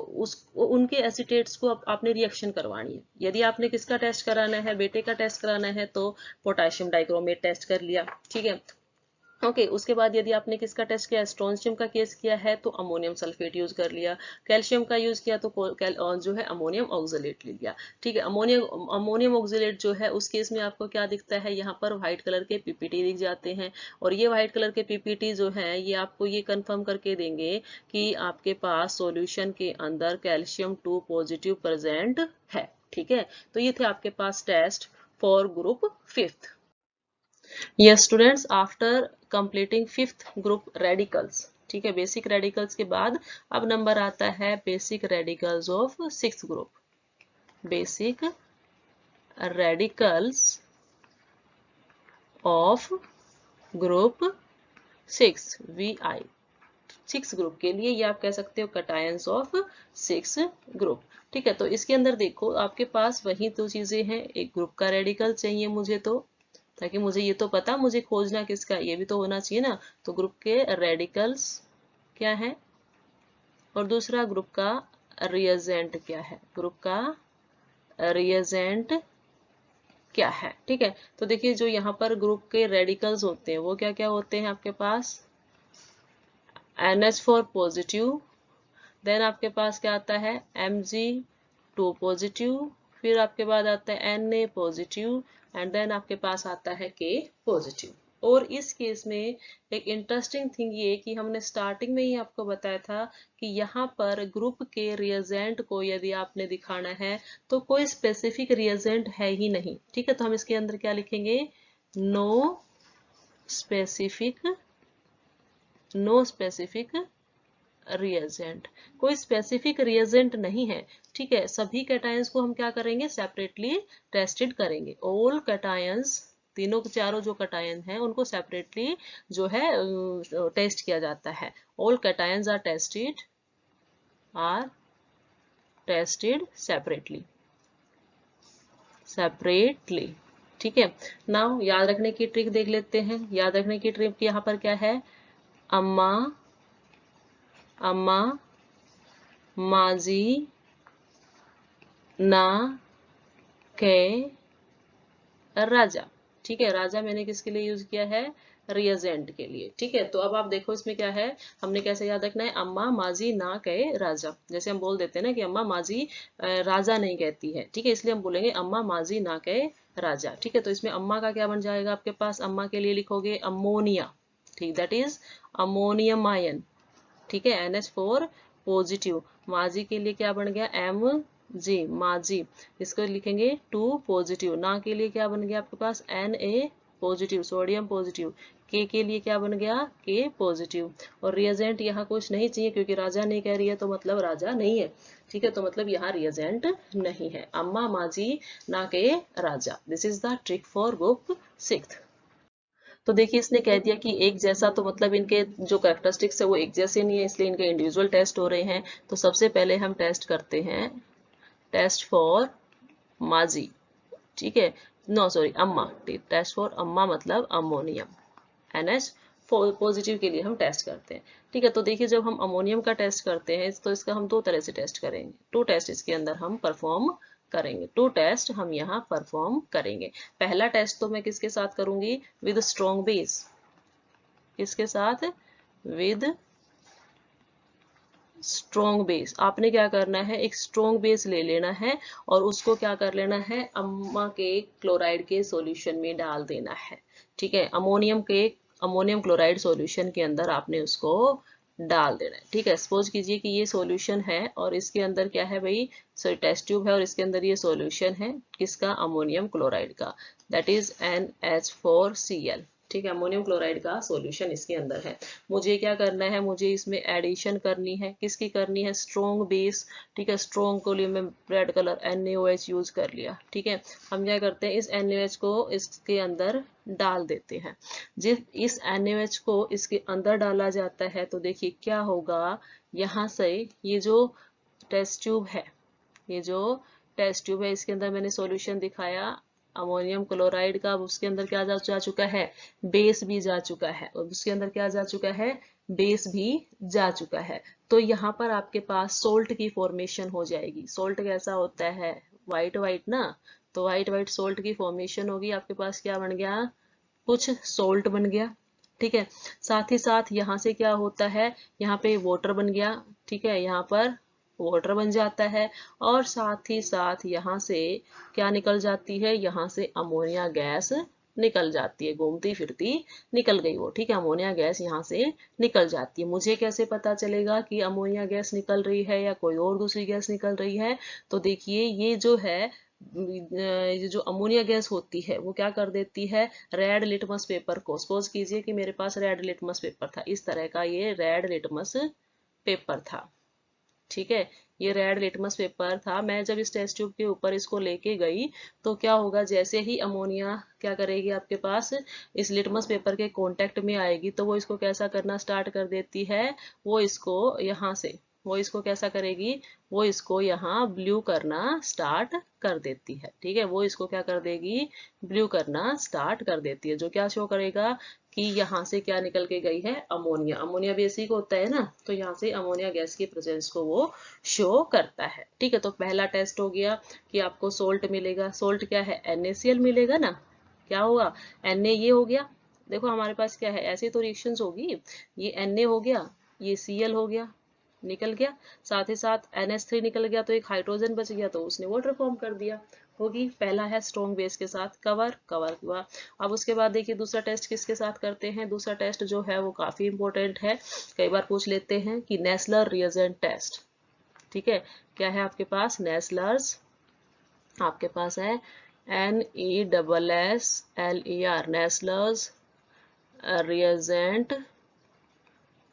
उनके एसिटेट्स को आपने रिएक्शन करवानी है। यदि आपने किसका टेस्ट कराना है, बेटे का टेस्ट कराना है, तो पोटेशियम डाइक्रोमेट टेस्ट कर लिया। ठीक है, ओके उसके बाद यदि आपने किसका टेस्ट किया, स्ट्रोंशियम का केस किया है तो अमोनियम सल्फेट यूज कर लिया, कैल्शियम का यूज किया तो जो है अमोनियम ऑक्सलेट ले लिया। ठीक है, अमोनियम ऑक्सलेट जो है उस केस में आपको क्या दिखता है, यहाँ पर व्हाइट कलर के पीपीटी दिख जाते हैं, और ये व्हाइट कलर के पीपीटी जो है ये आपको ये कंफर्म करके देंगे कि आपके पास सॉल्यूशन के अंदर कैल्शियम 2 पॉजिटिव प्रेजेंट है। ठीक है, तो ये थे आपके पास test for group 5th। Yes students, after completing 5th group radicals, ठीक है, बेसिक रेडिकल्स के बाद अब नंबर आता है basic radicals of 6th group. Basic radicals of group 6 VI, 6 group के लिए, ये आप कह सकते हो कटायंस ऑफ 6 ग्रुप। ठीक है, तो इसके अंदर देखो आपके पास वही दो चीजें हैं, एक ग्रुप का रेडिकल चाहिए मुझे, तो ताकि मुझे ये तो पता मुझे खोजना किसका, ये भी तो होना चाहिए ना। तो ग्रुप के रेडिकल्स क्या है और दूसरा ग्रुप का रिएजेंट क्या है, ग्रुप का रिएजेंट क्या है। ठीक है, तो देखिए जो यहाँ पर ग्रुप के रेडिकल्स होते हैं वो क्या क्या होते हैं आपके पास, NH4 पॉजिटिव, देन आपके पास क्या आता है Mg2 पॉजिटिव, फिर आपके बाद आता है Na पॉजिटिव, एंड देन आपके पास आता है K पॉजिटिव। और इस केस में एक इंटरेस्टिंग थिंग ये कि हमने स्टार्टिंग में ही आपको बताया था कि यहाँ पर ग्रुप के रिएजेंट को यदि आपने दिखाना है तो कोई स्पेसिफिक रिएजेंट है ही नहीं। ठीक है, तो हम इसके अंदर क्या लिखेंगे, नो स्पेसिफिक रिएजेंट, कोई स्पेसिफिक रिएजेंट नहीं है। ठीक है, सभी कैटायंस को हम क्या करेंगे, सेपरेटली टेस्टेड करेंगे। ऑल कैटायंस, तीनों चारों जो कैटायन हैं उनको सेपरेटली जो है टेस्ट किया जाता है। All cations are tested separately. ठीक है, नाउ याद रखने की ट्रिक देख लेते हैं। याद रखने की ट्रिक यहाँ पर क्या है, अम्मा माजी ना के राजा। ठीक है, राजा मैंने किसके लिए यूज किया है, रिएजेंट के लिए। ठीक है, तो अब आप देखो इसमें क्या है, हमने कैसे याद रखना है, अम्मा माजी ना कहे राजा। जैसे हम बोल देते हैं ना कि अम्मा माजी राजा नहीं कहती है। ठीक है, इसलिए हम बोलेंगे अम्मा माजी ना कहे राजा। ठीक है, तो इसमें अम्मा का क्या बन जाएगा आपके पास, अम्मा के लिए लिखोगे अमोनिया। ठीक, दैट इज अमोनियम आयन। ठीक है, NH4 पॉजिटिव। माजी के लिए क्या बन गया, Mg माजी, इसको लिखेंगे 2 पॉजिटिव। ना के लिए क्या बन गया आपके पास, Na पॉजिटिव, सोडियम पॉजिटिव। के लिए क्या बन गया, K पॉजिटिव। और रिएजेंट यहाँ कुछ नहीं चाहिए क्योंकि राजा नहीं कह रही है तो मतलब राजा नहीं है। ठीक है, तो मतलब यहाँ रिएजेंट नहीं है, अम्मा माजी ना के राजा। This is the trick for group 6th। तो देखिए इसने कह दिया कि एक जैसा, तो मतलब इनके जो कैरेक्टरिस्टिक्स है वो एक जैसे नहीं है, इसलिए इनके इंडिविजुअल टेस्ट हो रहे हैं। तो सबसे पहले हम टेस्ट करते हैं, टेस्ट फॉर माजी। ठीक है, नो सॉरी अम्मा, टेस्ट फॉर अम्मा मतलब अमोनियम, NH पॉजिटिव के लिए हम टेस्ट करते हैं। ठीक है, तो देखिए जब हम अमोनियम का टेस्ट करते हैं तो इसका हम दो तरह से टेस्ट करेंगे, 2 टेस्ट इसके अंदर हम परफॉर्म करेंगे, 2 टेस्ट हम यहाँ परफॉर्म करेंगे। पहला टेस्ट तो मैं किसके साथ करूंगी, विद स्ट्रॉन्ग बेस। किसके साथ, विद स्ट्रॉन्ग बेस। आपने क्या करना है, एक स्ट्रॉन्ग बेस ले लेना है और उसको क्या कर लेना है, अम्मा के क्लोराइड के सॉल्यूशन में डाल देना है। ठीक है, अमोनियम क्लोराइड सॉल्यूशन के अंदर आपने उसको डाल देना है। ठीक है, सपोज कीजिए कि ये सॉल्यूशन है और इसके अंदर क्या है भाई, टेस्ट ट्यूब है और इसके अंदर ये सॉल्यूशन है किसका, अमोनियम क्लोराइड का, दैट इज NH4Cl। ठीक है, अमोनियम क्लोराइड का सॉल्यूशन इसके अंदर है। मुझे क्या करना है, मुझे इसमें एडिशन करनी है, किसकी करनी है, स्ट्रॉन्ग बेस। ठीक है, स्ट्रॉन्ग को लिए मैं रेड कलर NaOH यूज कर लिया। ठीक है, हम क्या करते हैं, इस NaOH को इसके अंदर डाल देते हैं। जिस इस NaOH को इसके अंदर डाला जाता है तो देखिए क्या होगा, यहाँ से ये जो टेस्ट ट्यूब है, ये जो टेस्ट ट्यूब है इसके अंदर मैंने सॉल्यूशन दिखाया अमोनियम क्लोराइड का, अब उसके अंदर क्या जा चुका है, बेस भी जा चुका है, और उसके अंदर क्या जा चुका है, बेस भी जा चुका है। तो यहाँ पर आपके पास सोल्ट की फॉर्मेशन हो जाएगी। सोल्ट कैसा होता है, व्हाइट व्हाइट ना, तो व्हाइट व्हाइट सोल्ट की फॉर्मेशन होगी। आपके पास क्या बन गया, कुछ सोल्ट बन गया। ठीक है। साथ ही साथ यहाँ से क्या होता है, यहाँ पे वाटर बन गया, ठीक है, यहाँ पर वाटर बन जाता है, और साथ ही साथ यहाँ से क्या निकल जाती है, यहाँ से अमोनिया गैस निकल जाती है, घूमती फिरती निकल गई वो, ठीक है, अमोनिया गैस यहाँ से निकल जाती है। मुझे कैसे पता चलेगा कि अमोनिया गैस निकल रही है या कोई और दूसरी गैस निकल रही है? तो देखिए ये जो है ये जो अमोनिया गैस होती है वो क्या कर देती है, रेड लिटमस पेपर को, सपोज कीजिए कि मेरे पास रेड लिटमस पेपर था, इस तरह का ये रेड लिटमस पेपर था, ठीक है, ये रेड लिटमस पेपर था। मैं जब इस टेस्ट ट्यूब के ऊपर इसको लेके गई तो क्या होगा, जैसे ही अमोनिया क्या करेगी आपके पास इस लिटमस पेपर के कांटेक्ट में आएगी तो वो इसको कैसा करना स्टार्ट कर देती है, वो इसको यहाँ से वो इसको कैसा करेगी, वो इसको यहाँ ब्लू करना स्टार्ट कर देती है, ठीक है, वो इसको क्या कर देगी, ब्लू करना स्टार्ट कर देती है, जो क्या शो करेगा कि यहाँ से क्या निकल के गई है, अमोनिया, अमोनिया बेसिक होता है ना, तो यहाँ से अमोनिया गैस की प्रेजेंस को वो शो करता है, ठीक है। तो पहला टेस्ट हो गया कि आपको सोल्ट मिलेगा, सोल्ट क्या है, NaCl मिलेगा ना, क्या होगा, Na ये हो गया, देखो हमारे पास क्या है, ऐसे तो रिएक्शंस होगी, ये Na हो गया, ये Cl हो गया, निकल गया, साथ ही साथ NH3 निकल गया, तो एक हाइड्रोजन बच गया, तो उसने वाटर फॉर्म कर दिया, होगी, पहला है स्ट्रॉन्ग बेस के साथ कवर हुआ। अब उसके बाद देखिए दूसरा टेस्ट किसके साथ करते हैं, दूसरा टेस्ट जो है वो काफी इंपॉर्टेंट है, कई बार पूछ लेते हैं कि नेस्लर रिएजेंट टेस्ट, ठीक है, क्या है आपके पास, नेस्लर्स, आपके पास है NESSLER, Nessler's reagent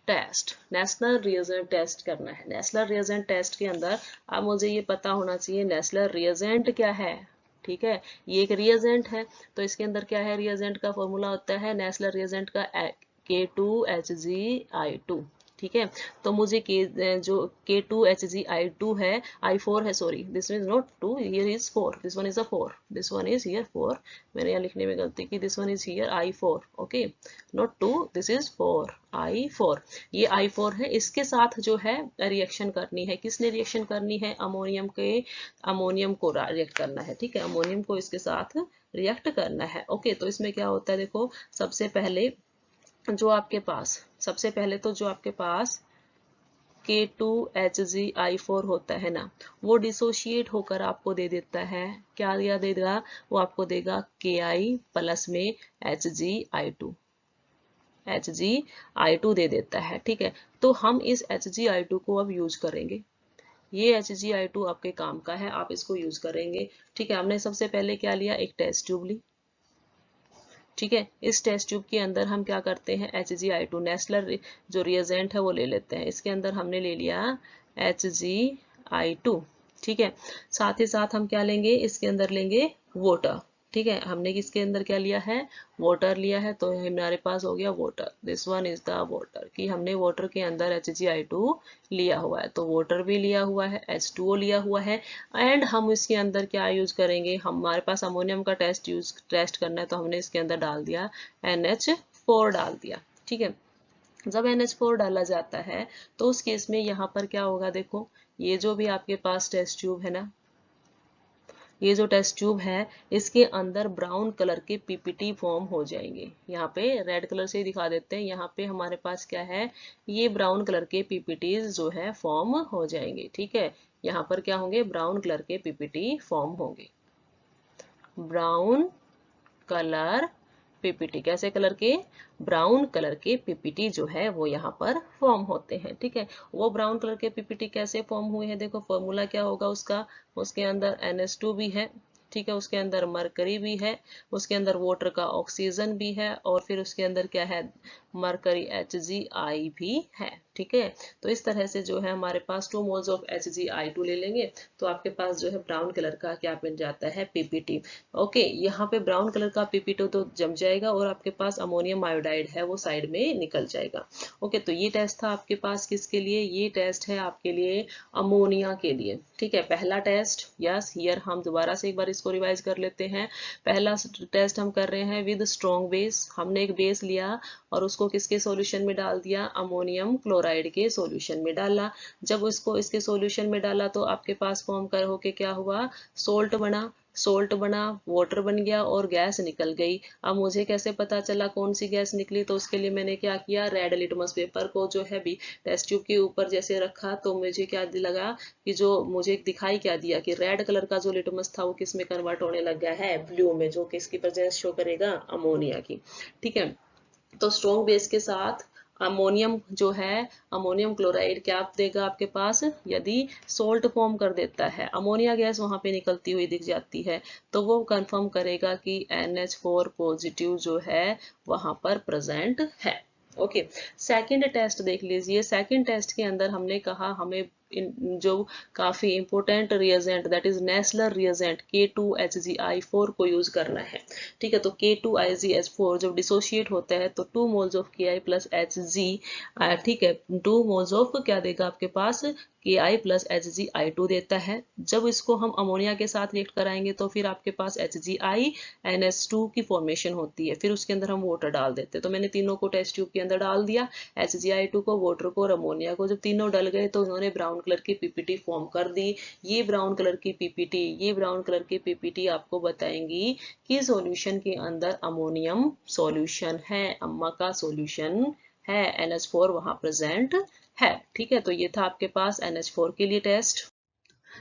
test, Nessler's reagent test करना है। नेशनल रिएजेंट टेस्ट के अंदर अब मुझे ये पता होना चाहिए नेशनल रिएजेंट क्या है, ठीक है, ये एक रिएजेंट है, तो इसके अंदर क्या है, रिएजेंट का फॉर्मूला होता है नेशनल रिएजेंट का K2HgI2, ठीक है, तो मुझे जो K2HgI2 है, I4 है, sorry this is not 2, here is 4, this one is a 4, this one is here 4, मैंने यहाँ लिखने में गलती की, this one is here I4, okay, not 2, this is 4, I4, ये I4 है, इसके साथ जो है रिएक्शन करनी है, किसने रिएक्शन करनी है, अमोनियम को रिएक्ट करना है, ठीक है, अमोनियम को इसके साथ रिएक्ट करना है, ओके। तो इसमें क्या होता है, देखो सबसे पहले तो जो आपके पास K2HgI4 होता है ना, वो डिसोशिएट होकर आपको दे देता है, क्या दिया देगा, वो आपको देगा Ki प्लस में Hgi2 दे देता है, ठीक है, तो हम इस Hgi2 को अब यूज करेंगे, ये Hgi2 आपके काम का है, आप इसको यूज करेंगे, ठीक है। हमने सबसे पहले क्या लिया, एक टेस्ट ट्यूब ली, ठीक है, इस टेस्ट ट्यूब के अंदर हम क्या करते हैं, Hgi2 नेस्लर जो रिएजेंट है वो ले लेते हैं, इसके अंदर हमने ले लिया Hgi2, ठीक है, साथ ही साथ हम क्या लेंगे, इसके अंदर लेंगे वाटर, ठीक है, हमने किसके अंदर क्या लिया है, वाटर लिया है, तो हमारे पास हो गया water, this one is the water, कि हमने वाटर के अंदर Hgi2 लिया हुआ है, तो वाटर भी लिया हुआ है, H2O लिया हुआ है, एंड हम इसके अंदर क्या यूज करेंगे, हमारे पास अमोनियम का टेस्ट करना है, तो हमने इसके अंदर डाल दिया NH4 डाल दिया, ठीक है। जब NH4 डाला जाता है तो उस केस में यहाँ पर क्या होगा, देखो ये जो भी आपके पास टेस्ट ट्यूब है ना, ये जो टेस्ट ट्यूब है इसके अंदर ब्राउन कलर के पीपीटी फॉर्म हो जाएंगे, यहाँ पे रेड कलर से ही दिखा देते हैं, यहाँ पे हमारे पास क्या है, ये ब्राउन कलर के पीपीटीज जो है फॉर्म हो जाएंगे, ठीक है, यहाँ पर क्या होंगे, ब्राउन कलर के पीपीटी फॉर्म होंगे, ब्राउन कलर पीपीटी, कैसे कलर के, ब्राउन कलर के पीपीटी जो है वो यहाँ पर फॉर्म होते हैं, ठीक है। वो ब्राउन कलर के पीपीटी कैसे फॉर्म हुए हैं, देखो फॉर्मूला क्या होगा उसका, उसके अंदर NH2 भी है, ठीक है, उसके अंदर मरकरी भी है, उसके अंदर वाटर का ऑक्सीजन भी है, और फिर उसके अंदर क्या है, मरकरी Hgi भी है, ठीक है। तो इस तरह से जो है हमारे पास 2 मोल्स ऑफ Hgi2 ले लेंगे, तो आपके पास जो है ब्राउन कलर का क्या बन जाता है, पीपीटी, ओके, यहाँ पे ब्राउन कलर का पीपीटी तो जम जाएगा, और आपके पास अमोनियम आयोडाइड है वो साइड में निकल जाएगा, ओके। तो ये टेस्ट था आपके पास किसके लिए, ये टेस्ट है आपके लिए अमोनिया के लिए, ठीक है, पहला टेस्ट, यस, हियर हम दोबारा से एक बार इसको रिवाइज कर लेते हैं। पहला टेस्ट हम कर रहे हैं विद स्ट्रॉन्ग बेस, हमने एक बेस लिया और उसको किसके सॉल्यूशन में डाल दिया, अमोनियम क्लोराइड के सॉल्यूशन में डाला, जब उसको इसके सॉल्यूशन में डाला तो आपके पास फॉर्म कर होके क्या हुआ, सोल्ट बना, सोल्ट बना, वाटर बन गया और गैस निकल गई। अब मुझे कैसे पता चला कौन सी गैस निकली? तो उसके लिए मैंने क्या किया, रेड लिटमस पेपर को जो है भी टेस्ट ट्यूब के ऊपर जैसे रखा, तो मुझे क्या लगा कि जो मुझे दिखाई क्या दिया कि रेड कलर का जो लिटमस था वो किस में कन्वर्ट होने लग गया है, ब्लू में, जो किसकी प्रेजेंस शो करेगा, अमोनिया की। ठीक है, तो स्ट्रॉन्ग बेस के साथ अमोनियम जो है, अमोनियम क्लोराइड क्या देगा आपके पास, यदि सोल्ट फॉर्म कर देता है, अमोनिया गैस वहां पे निकलती हुई दिख जाती है, तो वो कंफर्म करेगा कि NH4 पॉजिटिव जो है वहां पर प्रेजेंट है। ओके, सेकंड टेस्ट देख लीजिए। सेकंड टेस्ट के अंदर हमने कहा हमें जो काफी important reagent that is Nessler reagent K2HgI4 को यूज करना है। ठीक है, तो K2HgH4 जब डिसोशिएट होता है तो 2 moles of Ki plus Hg, ठीक है, 2 मोल्स ऑफ क्या देगा आपके पास, Ki प्लस HgI2 देता है। जब इसको हम अमोनिया के साथ रिएक्ट कराएंगे तो फिर आपके पास HgI NH2 की फॉर्मेशन होती है, फिर उसके अंदर हम वाटर डाल देते हैं। तो मैंने तीनों को टेस्ट ट्यूब के अंदर डाल दिया, HgI2 को, वाटर को और अमोनिया को। जब तीनों डल गए तो उन्होंने ब्राउन कलर की पीपीटी फॉर्म कर दी। ये ब्राउन कलर की पीपीटी आपको बताएंगी कि सॉल्यूशन के अंदर अमोनियम सॉल्यूशन है, अम्मा का सॉल्यूशन है, NH4 वहां प्रेजेंट है। ठीक है, तो ये था आपके पास NH4 के लिए टेस्ट।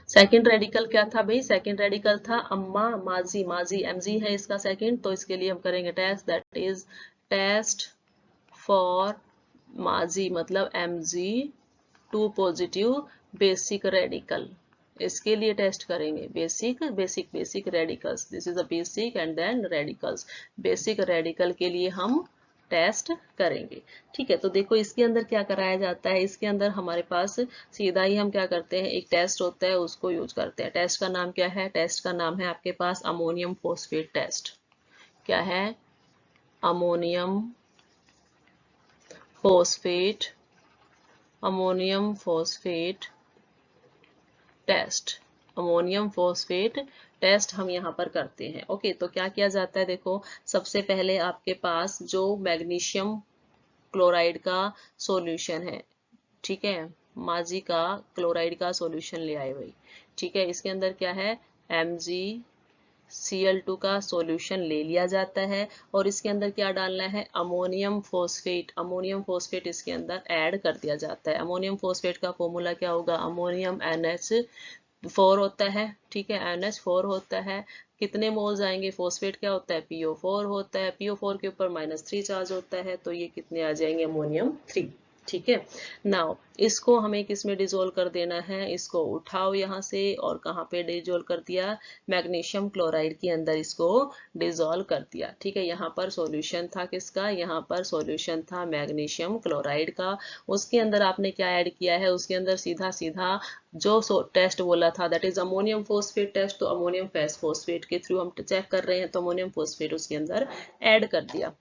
सेकंड रेडिकल क्या था भाई, सेकंड रेडिकल था अम्मा माजी, माजी Mg है इसका सेकंड, तो इसके लिए हम करेंगे test, that is test for माजी मतलब Mg2 पॉजिटिव बेसिक रेडिकल। इसके लिए टेस्ट करेंगे basic radicals, this is a basic and then radicals. Basic radical के लिए हम टेस्ट करेंगे। ठीक है, तो देखो इसके अंदर क्या कराया जाता है, इसके अंदर हमारे पास सीधा ही हम क्या करते हैं, एक टेस्ट होता है उसको यूज करते हैं। टेस्ट का नाम क्या है, टेस्ट का नाम है आपके पास अमोनियम फॉस्फेट टेस्ट। क्या है, ammonium phosphate, ammonium phosphate test, ammonium phosphate test हम यहाँ पर करते हैं। ओके, तो क्या किया जाता है, देखो सबसे पहले आपके पास जो मैग्नीशियम क्लोराइड का सॉल्यूशन है, ठीक है, माजी का क्लोराइड का सॉल्यूशन ले आए भाई। ठीक है, इसके अंदर क्या है, MgCl2 का सॉल्यूशन ले लिया जाता है और इसके अंदर क्या डालना है, अमोनियम फॉस्फेट, अमोनियम फॉस्फेट इसके अंदर ऐड कर दिया जाता है। अमोनियम फॉस्फेट का फॉर्मूला क्या होगा, अमोनियम NH4 होता है। ठीक है, NH4 होता है, कितने मोल्स आएंगे, फॉस्फेट क्या होता है, PO4 होता है, PO4 के ऊपर -3 चार्ज होता है, तो ये कितने आ जाएंगे, अमोनियम 3। ठीक है, नाउ इसको हमें किस में डिजोल्व कर देना है, इसको उठाओ यहाँ से और कहाँ पे डिजोल्व कर दिया, मैग्नीशियम क्लोराइड के अंदर इसको डिजोल्व कर दिया। ठीक है, यहाँ पर सॉल्यूशन था किसका, यहाँ पर सॉल्यूशन था मैग्नीशियम क्लोराइड का। उसके अंदर आपने क्या ऐड किया है, उसके अंदर सीधा सीधा जो टेस्ट बोला था that is ammonium phosphate test, तो अमोनियम फॉस्फेट के थ्रू हम चेक कर रहे हैं, तो अमोनियम फॉस्फेट उसके अंदर ऐड कर दिया।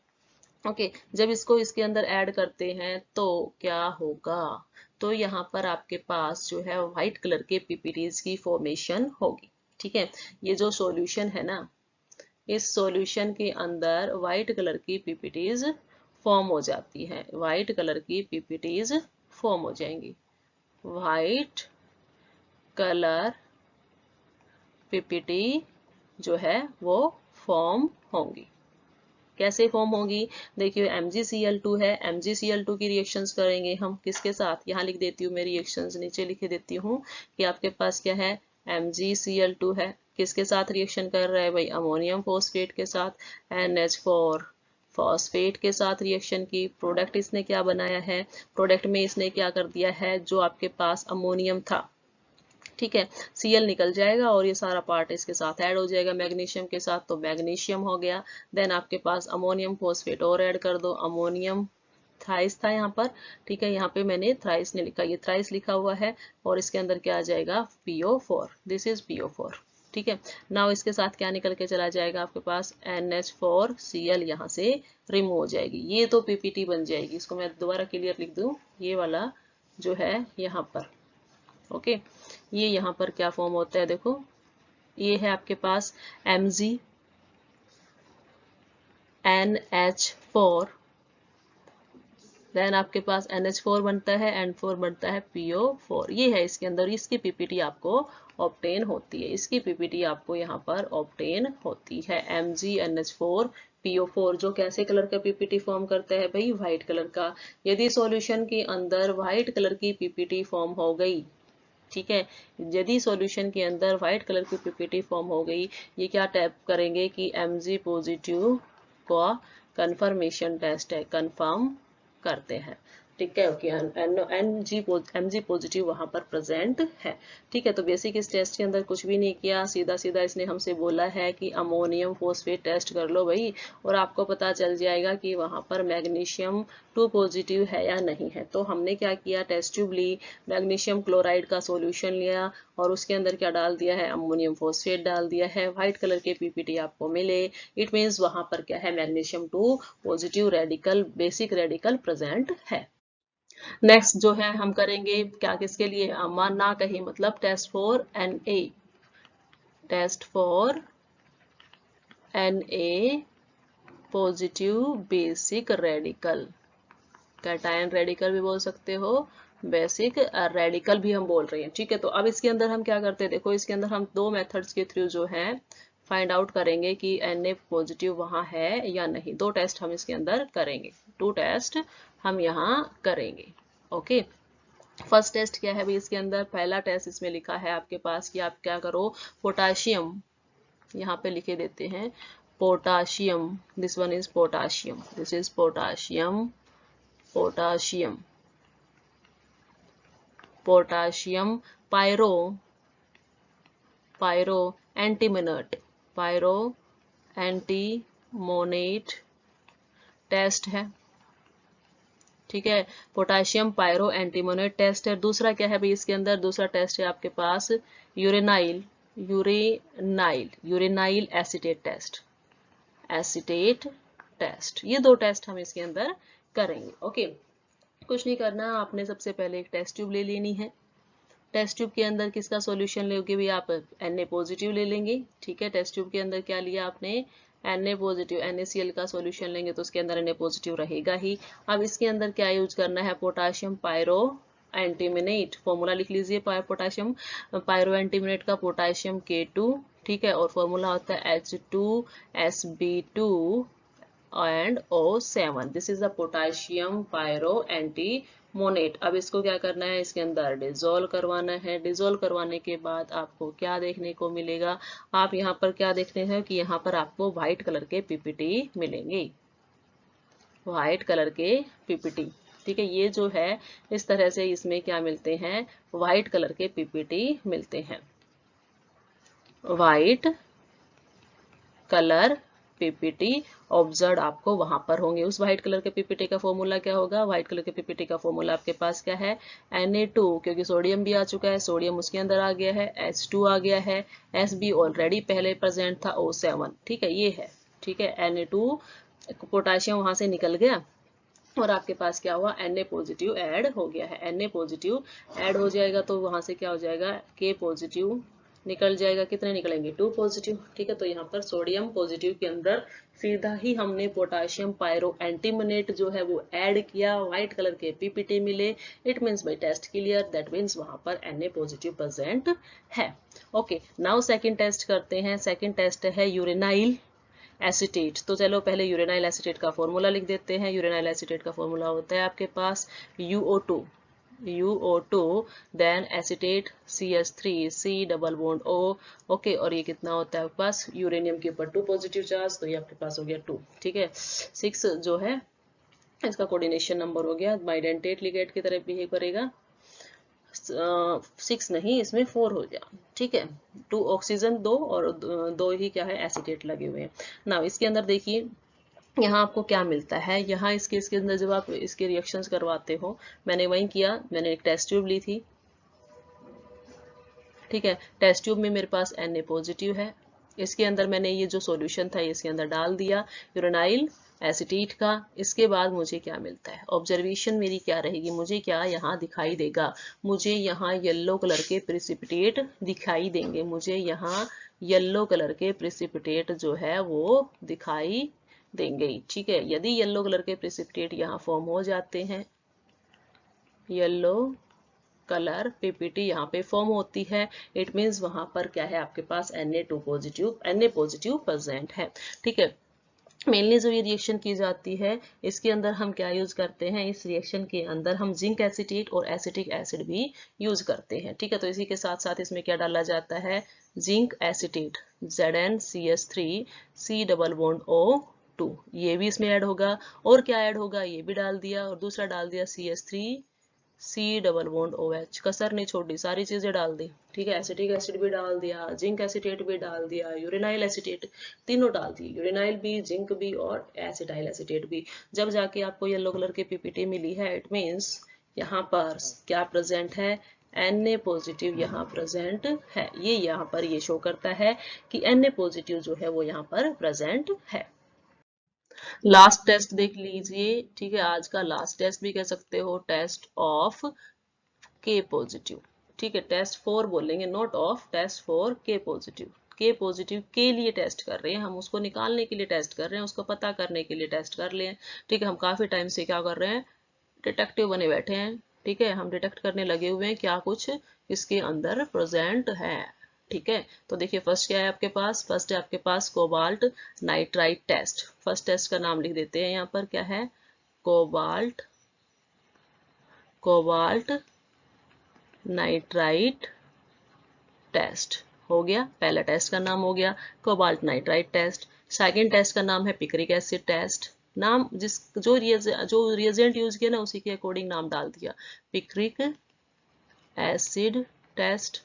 ओके, जब इसको इसके अंदर ऐड करते हैं तो क्या होगा, तो यहाँ पर आपके पास जो है व्हाइट कलर के पीपीटीज की फॉर्मेशन होगी। ठीक है, ये जो सॉल्यूशन है ना, इस सॉल्यूशन के अंदर व्हाइट कलर की पीपीटीज फॉर्म हो जाती है, व्हाइट कलर की पीपीटीज फॉर्म हो जाएंगी, व्हाइट कलर पीपीटी जो है वो फॉर्म होंगी। कैसे फॉर्म होगी, देखिए MgCl2 है, MgCl2 की रिएक्शंस करेंगे हम किसके साथ, यहाँ लिख देती हूँ मैं रिएक्शंस, नीचे लिख देती हूँ कि आपके पास क्या है, MgCl2 है, किसके साथ रिएक्शन कर रहा है भाई, अमोनियम फॉस्फेट के साथ, NH4 फॉस्फेट के साथ रिएक्शन की, प्रोडक्ट इसने क्या बनाया है, प्रोडक्ट में इसने क्या कर दिया है, जो आपके पास अमोनियम था, ठीक है, Cl निकल जाएगा और ये सारा पार्ट इसके साथ ऐड हो जाएगा मैग्नीशियम के साथ, तो मैग्नीशियम हो गया। देन आपके पास अमोनियम फॉस्फेट और ऐड कर दो, अमोनियम थ्राइस था यहाँ पर। ठीक है, यहाँ पे मैंने थ्राइस ने लिखा, ये थ्राइस लिखा हुआ है और इसके अंदर क्या आ जाएगा, PO4, दिस इज PO4। ठीक है, नाउ इसके साथ क्या निकल के चला जाएगा आपके पास, NH4Cl यहाँ से रिमूव हो जाएगी, ये तो पीपीटी बन जाएगी। इसको मैं दोबारा क्लियर लिख दूं, ये वाला जो है यहाँ पर, ओके, ये यहाँ पर क्या फॉर्म होता है, देखो ये है आपके पास MgNH4 देन आपके पास NH4 बनता है, N4 बनता है, PO4। ये है इसके अंदर, इसकी पीपीटी आपको ऑब्टेन होती है, इसकी पीपीटी आपको यहाँ पर ऑब्टेन होती है। MgNH4 PO4 जो कैसे कलर का पीपीटी फॉर्म करता है भाई, व्हाइट कलर का। यदि सॉल्यूशन के अंदर व्हाइट कलर की पीपीटी फॉर्म हो गई, ठीक है, यदि सॉल्यूशन के अंदर व्हाइट कलर की पीपीटी फॉर्म हो गई, ये क्या टाइप करेंगे कि Mg पॉजिटिव का कंफर्मेशन टेस्ट है, कंफर्म करते हैं, ठीक है। ओके, Mg पॉजिटिव वहां पर प्रेजेंट है, ठीक है। तो बेसिक इस टेस्ट के अंदर कुछ भी नहीं किया, सीधा सीधा इसने हमसे बोला है कि अमोनियम फॉस्फेट टेस्ट कर लो भाई, और आपको पता चल जाएगा कि वहां पर मैग्नीशियम 2 पॉजिटिव है या नहीं है। तो हमने क्या किया, टेस्ट ट्यूब ली, मैग्नीशियम क्लोराइड का सॉल्यूशन लिया और उसके अंदर क्या डाल दिया है, अमोनियम फॉस्फेट डाल दिया है, व्हाइट कलर के पीपीटी आपको मिले, इट मीन्स वहां पर क्या है, magnesium 2 positive radical, basic radical present है। नेक्स्ट जो है हम करेंगे क्या, किसके लिए, अमान ना कहीं, मतलब test for Na, test for Na positive basic radical, cation radical भी बोल सकते हो, बेसिक रेडिकल भी हम बोल रहे हैं, ठीक है। तो अब इसके अंदर हम क्या करते हैं, देखो इसके अंदर हम दो मेथड्स के थ्रू जो है फाइंड आउट करेंगे कि Na पॉजिटिव वहां है या नहीं। दो टेस्ट हम इसके अंदर करेंगे, 2 टेस्ट हम यहाँ करेंगे। ओके, फर्स्ट टेस्ट क्या है भाई इसके अंदर, पहला टेस्ट इसमें लिखा है आपके पास कि आप क्या करो, पोटाशियम, यहाँ पे लिखे देते हैं potassium, this one is potassium, this is potassium, potassium, potassium pyro, pyro antimonate, pyro antimonate test है, ठीक है। पोटाशियम पायरो एंटीमोनेट टेस्ट है। दूसरा क्या है भाई इसके अंदर, दूसरा टेस्ट है आपके पास यूरेनाइल, यूरेनाइल, यूरेनाइल एसिटेट टेस्ट, एसिटेट टेस्ट। ये दो टेस्ट हम इसके अंदर करेंगे। ओके, कुछ नहीं करना, आपने सबसे पहले एक टेस्ट ट्यूब ले लेनी है। टेस्ट ट्यूब के अंदर किसका सॉल्यूशन लोगे भी आप, Na पॉजिटिव ले लेंगे, ठीक है। टेस्ट ट्यूब के अंदर क्या लिया आपने, Na पॉजिटिव, NaCl का सॉल्यूशन लेंगे तो उसके अंदर Na पॉजिटिव रहेगा ही। अब इसके अंदर क्या यूज करना है, पोटाशियम पायरो एंटीमोनेट, फॉर्मूला लिख लीजिए पोटाशियम पायरो एंटीमोनेट का, पोटाशियम K2, ठीक है, और फॉर्मूला होता है H2SB2 and O7, this is the potassium pyro antimonate. अब इसको क्या करना है, इसके अंदर डिजोल्व करवाना है। डिजोल्व करवाने के बाद आपको क्या देखने को मिलेगा, आप यहाँ पर क्या देखते हैं कि यहाँ पर आपको व्हाइट कलर के पीपीटी मिलेंगे, व्हाइट कलर के पीपीटी, ठीक है। ये जो है इस तरह से इसमें क्या मिलते हैं, व्हाइट कलर के पीपीटी मिलते हैं, व्हाइट कलर पीपीटी ऑब्जर्व आपको वहां पर होंगे। उस व्हाइट कलर के पीपीटी का फॉर्मूला क्या होगा, व्हाइट कलर के पीपीटी का फॉर्मूला आपके पास क्या है, Na2, क्योंकि सोडियम भी आ चुका है, सोडियम उसके अंदर आ गया है, H2 आ गया है, Sb ऑलरेडी पहले प्रेजेंट था, O7, ठीक है, ये है, ठीक है। Na2 पोटाशियम वहां से निकल गया और आपके पास क्या हुआ, Na पॉजिटिव ऐड हो गया है। Na पॉजिटिव ऐड हो जाएगा तो वहां से क्या हो जाएगा, K पॉजिटिव निकल जाएगा, कितने निकलेंगे, 2 पॉजिटिव, ठीक है। तो यहाँ पर सोडियम पॉजिटिव के अंदर सीधा ही हमने पोटाशियम पायरो एंटीमोनेट जो है वो ऐड किया, व्हाइट कलर के पीपीटी मिले, it means by test clear, that means वहां पर Na पॉजिटिव प्रेजेंट है। ओके, नाउ सेकंड टेस्ट करते हैं। सेकंड टेस्ट है यूरेनाइल एसिटेट। तो चलो पहले यूरेनाइल एसिटेट का फॉर्मूला लिख देते हैं। यूरेनाइल एसिटेट का फॉर्मूला होता है आपके पास UO2, UO2 then acetate CH3, C double bond O, okay, और ये कितना होता है आपके पास, यूरेनियम के ऊपर 2 पॉजिटिव चार्ज, तो ये आपके पास हो गया 2, ठीक है। 6 जो है इसका कोऑर्डिनेशन नंबर हो गया, बाइडेंटेट लिगेंड की तरह बिहेव करेगा, 6 नहीं इसमें 4 हो गया, ठीक है। 2 ऑक्सीजन 2 और 2 ही क्या है एसिटेट लगे हुए हैं। ना इसके अंदर देखिए यहाँ आपको क्या मिलता है, यहाँ इसके अंदर जब आप इसके रिएक्शंस करवाते हो, मैंने वही किया, मैंने एक टेस्ट ट्यूब ली थी, ठीक है। टेस्ट ट्यूब में मेरे पास Na पॉजिटिव है, इसके अंदर मैंने ये जो सॉल्यूशन था इसके अंदर डाल दिया यूरेनाइल एसिटेट का। इसके बाद मुझे क्या मिलता है, ऑब्जर्वेशन मेरी क्या रहेगी, मुझे क्या यहाँ दिखाई देगा, मुझे यहाँ येलो कलर के प्रेसिपिटेट दिखाई देंगे, मुझे यहाँ येलो कलर के प्रेसिपिटेट जो है वो दिखाई देंगे। ठीक है, यदि येलो कलर के प्रेसिपिटेट यहाँ फॉर्म हो जाते हैं, येलो कलर पीपीटी यहाँ पे फॉर्म होती है, इट मीन्स वहां पर क्या है आपके पास Na2 positive Na positive present है। ठीक है, मेनली जो ये रिएक्शन की जाती है इसके अंदर हम क्या यूज करते हैं, इस रिएक्शन के अंदर हम जिंक एसीटेट और एसिटिक एसिड भी यूज करते हैं। ठीक है, तो इसी के साथ साथ इसमें क्या डाला जाता है, zinc acetate ZnCH3 C double bond O2, ये भी इसमें ऐड होगा, और क्या ऐड होगा ये भी डाल दिया, और दूसरा डाल दिया CH3 C double bond OH, कसर नहीं छोड़ी, सारी चीजें डाल दी। ठीक है, एसिटिक एसिड भी डाल दिया, जिंक एसिटेट भी डाल दिया, यूरेनाइल एसिटेट, तीनों डाल दिए, यूरेनाइल भी, जिंक भी और एसिटाइल एसिटेट भी। जब जाके आपको येलो कलर की पीपीटी मिली है, इट मीन्स यहाँ पर क्या प्रेजेंट है, Na पॉजिटिव यहाँ प्रेजेंट है। ये यहाँ पर ये शो करता है कि Na पॉजिटिव जो है वो यहाँ पर प्रेजेंट है। लास्ट टेस्ट देख लीजिए। ठीक है, आज का लास्ट टेस्ट भी कह सकते हो, टेस्ट ऑफ के पॉजिटिव। ठीक है, टेस्ट 4 बोलेंगे, नॉट ऑफ, टेस्ट फॉर के पॉजिटिव। के पॉजिटिव के लिए टेस्ट कर रहे हैं हम, उसको निकालने के लिए टेस्ट कर रहे हैं, उसको पता करने के लिए टेस्ट कर रहे हैं। ठीक है, हम काफी टाइम से क्या कर रहे हैं, डिटेक्टिव बने बैठे हैं। ठीक है, हम डिटेक्ट करने लगे हुए हैं क्या कुछ इसके अंदर प्रेजेंट है। ठीक है, तो देखिए फर्स्ट क्या है आपके पास, फर्स्ट है आपके पास cobalt nitrite test. First test का नाम लिख देते हैं यहाँ पर, क्या है, कोबाल्ट नाइट्राइट टेस्ट। हो गया, पहला टेस्ट का नाम हो गया cobalt nitrite test. Second test का नाम है पिक्रिक एसिड टेस्ट। नाम जो रिएजेंट यूज किया ना उसी के अकॉर्डिंग नाम डाल दिया, पिक्रिक एसिड टेस्ट।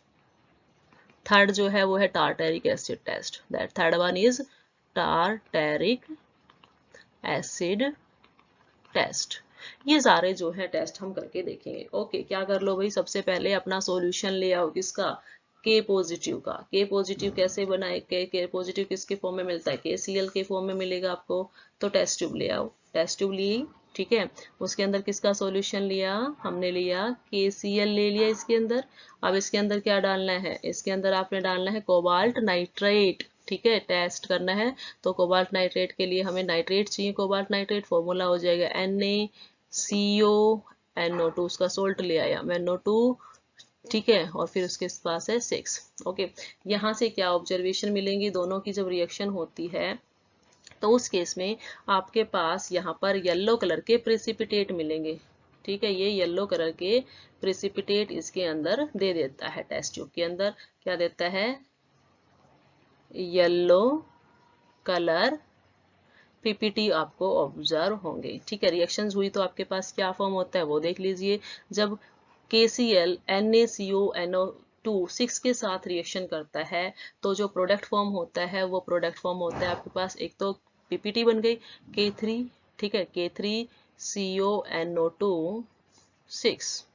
थर्ड जो है वो है tartaric acid test, that third one is tartaric acid test. ये सारे जो है टेस्ट हम करके देखेंगे। ओके, क्या कर लो भाई, सबसे पहले अपना सॉल्यूशन ले आओ, किसका, के पॉजिटिव का। के पॉजिटिव कैसे बनाए, के पॉजिटिव किसके फॉर्म में मिलता है, KCl के फॉर्म में मिलेगा आपको, तो टेस्ट ट्यूब ले आओ, टेस्ट ट्यूब ली। ठीक है, उसके अंदर किसका सॉल्यूशन लिया, हमने लिया KCl ले लिया इसके अंदर। अब इसके अंदर क्या डालना है, इसके अंदर आपने डालना है कोबाल्ट नाइट्रेट। ठीक है, टेस्ट करना है तो कोबाल्ट नाइट्रेट के लिए हमें नाइट्रेट चाहिए, कोबाल्ट नाइट्रेट फॉर्मूला हो जाएगा NaCO उसका सोल्ट ले आया मैं NO2। ठीक है, और फिर उसके पास है 6। ओके, यहाँ से क्या ऑब्जर्वेशन मिलेंगी, दोनों की जब रिएक्शन होती है तो उस केस में आपके पास यहाँ पर येलो कलर के प्रेसिपिटेट मिलेंगे। ठीक है, ये येलो कलर के प्रेसिपिटेट इसके अंदर दे देता है, टेस्ट ट्यूब के अंदर क्या देता है, येलो कलर पीपीटी आपको ऑब्जर्व होंगे। ठीक है, रिएक्शंस हुई तो आपके पास क्या फॉर्म होता है वो देख लीजिए। जब KCl NaCO2 6 के साथ रिएक्शन करता है तो जो प्रोडक्ट फॉर्म होता है वो प्रोडक्ट फॉर्म होता है आपके पास, एक तो पीपीटी बन गई K3। ठीक है, K3CONO2 6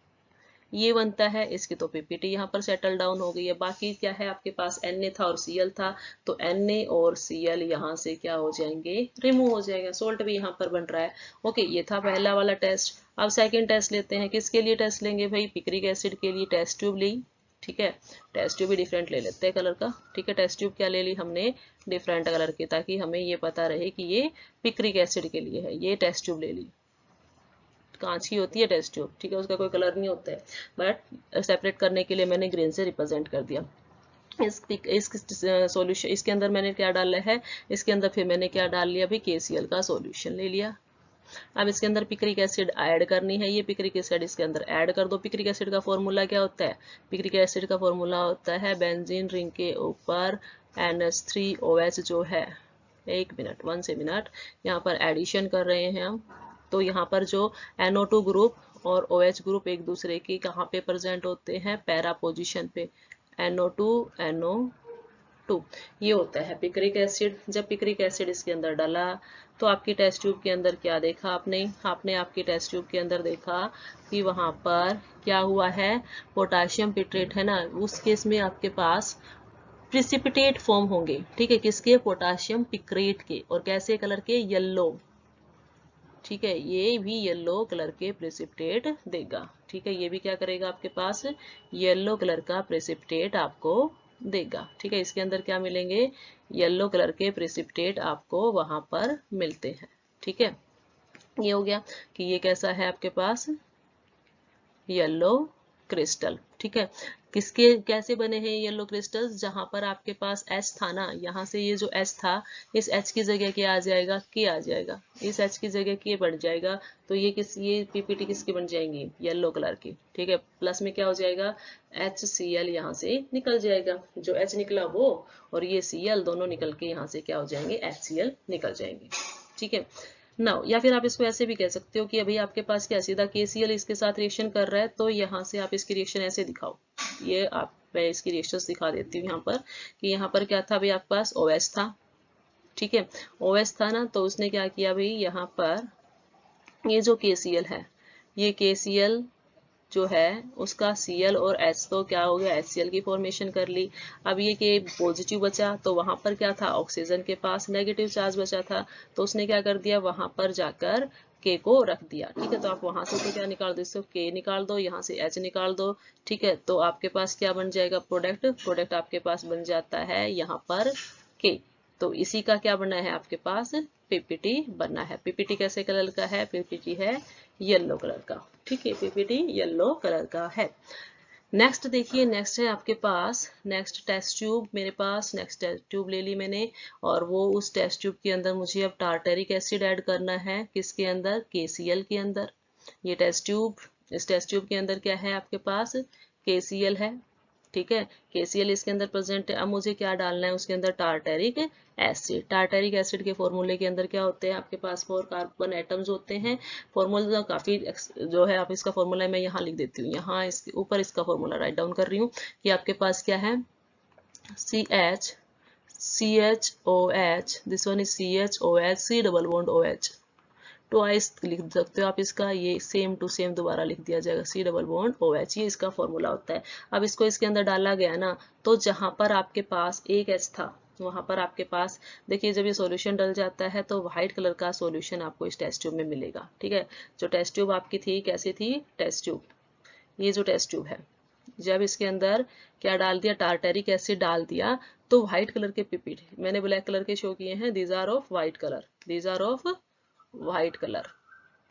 ये बनता है, इसकी तो पीपीटी यहाँ पर सेटल डाउन हो गई है। बाकी क्या है आपके पास, Na था और Cl था, तो Na और Cl यहाँ से क्या हो जाएंगे, रिमूव हो जाएगा, सोल्ट भी यहाँ पर बन रहा है। ओके, ये था पहला वाला टेस्ट। अब सेकंड टेस्ट लेते हैं, किसके लिए टेस्ट लेंगे भाई, पिक्रिक एसिड के लिए टेस्ट ट्यूब ली। ठीक है, टेस्ट ट्यूब भी डिफरेंट ले लेते हैं कलर का। ठीक है, टेस्ट ट्यूब क्या ले ली हमने, डिफरेंट कलर की, ताकि हमें ये पता रहे कि ये पिक्रिक एसिड के लिए है। ये टेस्ट ट्यूब ले ली, कांच की होती है टेस्ट ट्यूब। ठीक है, उसका कोई कलर नहीं होता है, बट सेपरेट करने के लिए मैंने ग्रीन से रिप्रेजेंट कर दिया। इस सॉल्यूशन इसके अंदर मैंने क्या डाला है, इसके अंदर फिर मैंने क्या डाल लिया भाई, KCl का सॉल्यूशन ले लिया। अब इसके अंदर पिक्रिक एसिड ऐड करनी है, ये पिक्रिक एसिड इसके अंदर ऐड कर दो। पिक्रिक एसिड का फॉर्मूला क्या होता है, पिक्रिक एसिड का फॉर्मूला होता है बेंजीन रिंग के ऊपर NH3OH जो है, एक मिनट 1 मिनट, यहाँ पर एडिशन कर रहे हैं हम। तो यहाँ पर जो NO2 ग्रुप और OH ग्रुप एक दूसरे के कहाँ पे प्रेजेंट होते हैं, पैरा पोजीशन पे, NO2 ये होता है पिक्रिक एसिड। जब पिक्रिक एसिड इसके अंदर डाला तो आपकी टेस्ट ट्यूब के अंदर क्या देखा आपने, आपकी टेस्ट ट्यूब के अंदर देखा कि वहां पर क्या हुआ है, पोटाशियम पिट्रेट है ना, उस केस में आपके पास प्रिसिपिटेट फॉर्म होंगे। ठीक है, किसके, पोटाशियम पिक्रेट के, और कैसे कलर के, येलो। ठीक है, ये भी येलो कलर के प्रेसिपिटेट देगा। ठीक है, ये भी क्या करेगा आपके पास, येलो कलर का प्रेसिपिटेट आपको देगा। ठीक है, इसके अंदर क्या मिलेंगे, येलो कलर के प्रेसिपिटेट आपको वहां पर मिलते हैं। ठीक है, ये हो गया कि ये कैसा है आपके पास, येलो क्रिस्टल। ठीक है, किसके कैसे बने हैं येलो क्रिस्टल्स, जहां पर आपके पास H था ना, यहाँ से ये जो H था, इस H की जगह क्या आ जाएगा, K आ जाएगा, इस H की जगह K बन जाएगा, तो ये पीपीटी किसकी बन जाएंगी, येलो कलर की। ठीक है, प्लस में क्या हो जाएगा, HCl यहाँ से निकल जाएगा, जो H निकला वो और ये Cl दोनों निकल के यहाँ से क्या हो जाएंगे, HCl निकल जाएंगे। ठीक है नाउ, या फिर आप इसको ऐसे भी कह सकते हो कि अभी आपके पास क्या सीधा KCl इसके साथ रिएक्शन कर रहा है, तो यहाँ से आप इसकी रिएक्शन ऐसे दिखाओ। ये आप, मैं इसकी रिएक्शंस दिखा देती हूँ यहाँ पर, कि यहाँ पर क्या था, अभी आपके पास OH था। ठीक है, OH था ना, तो उसने क्या किया भाई, यहाँ पर ये जो KCl है, ये KCl जो है उसका Cl और H तो क्या हो गया, HCl की फॉर्मेशन कर ली। अब ये K पॉजिटिव बचा, तो वहां पर क्या था, ऑक्सीजन के पास नेगेटिव चार्ज बचा था, तो उसने क्या कर दिया, वहां पर जाकर K को रख दिया। ठीक है, तो आप वहां से तो क्या निकाल दो, K निकाल दो, यहाँ से H निकाल दो। ठीक है, तो आपके पास क्या बन जाएगा, प्रोडक्ट आपके पास बन जाता है यहाँ पर K। तो इसी का क्या बना है आपके पास, पीपीटी बना है। पीपीटी कैसे कलर का है, पीपीटी है येलो कलर का। ठीक है, पीपीटी येलो कलर का है। नेक्स्ट देखिए, नेक्स्ट है आपके पास, नेक्स्ट टेस्ट ट्यूब, मेरे पास नेक्स्ट टेस्ट ट्यूब ले ली मैंने, और वो उस टेस्ट ट्यूब के अंदर मुझे अब टार्टरिक एसिड ऐड करना है, किसके अंदर, KCl के अंदर। ये टेस्ट ट्यूब, इस टेस्ट ट्यूब के अंदर क्या है आपके पास, KCl है। ठीक है, KCl इसके अंदर प्रेजेंट है। अब मुझे क्या डालना है उसके अंदर, टार्टरिक एसिड। टार्टरिक एसिड के फॉर्मूले के अंदर क्या होते हैं आपके पास, 4 कार्बन एटम्स होते हैं। फॉर्मूला काफी जो है, आप इसका फॉर्मूला मैं यहाँ लिख देती हूँ, यहाँ इसके ऊपर इसका फॉर्मूला राइट डाउन कर रही हूँ, कि आपके पास क्या है, CH this one is CHOH, C double bond OH, twice लिख सकते हो आप इसका, ये सेम टू सेम दोबारा लिख दिया जाएगा, C डबल बॉन्ड OH, ये इसका फॉर्मूला होता है। अब इसको इसके अंदर डाला गया ना, तो जहां पर आपके पास एक H था, वहां पर आपके पास देखिए, जब ये सॉल्यूशन डल जाता है तो व्हाइट कलर का सॉल्यूशन आपको इस टेस्ट ट्यूब में मिलेगा। ठीक है, जो टेस्ट ट्यूब आपकी थी कैसी थी, टेस्ट ट्यूब, ये जो टेस्ट ट्यूब है, जब इसके अंदर क्या डाल दिया, टार्टरिक एसिड डाल दिया, तो व्हाइट कलर के पीपीटी, मैंने ब्लैक कलर के शो किए हैं, these are of white colour, these are of white colour,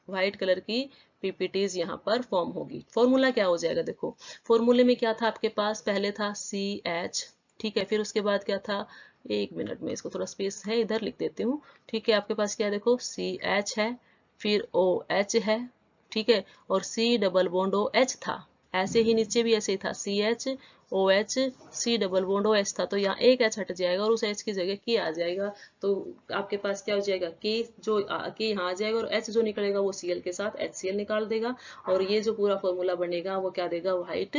white colour की पीपीटीज यहाँ पर फॉर्म होगी। फॉर्मूला क्या हो जाएगा, देखो फॉर्मूले में क्या था आपके पास, पहले था CH। ठीक है, फिर उसके बाद क्या था, एक मिनट में इसको थोड़ा स्पेस है इधर लिख देती हूँ। ठीक है, आपके पास क्या देखो, CH है, फिर OH है। ठीक है, और C डबल बॉन्ड OH था, ऐसे ही नीचे भी ऐसे ही था, CHOH, C double bond OH था, तो यहाँ एक H हट जाएगा और उस H की जगह K आ जाएगा, तो आपके पास क्या हो जाएगा, K जो K यहाँ आ जाएगा, और H जो निकलेगा वो Cl के साथ HCl निकाल देगा, और ये जो पूरा फॉर्मूला बनेगा वो क्या देगा, व्हाइट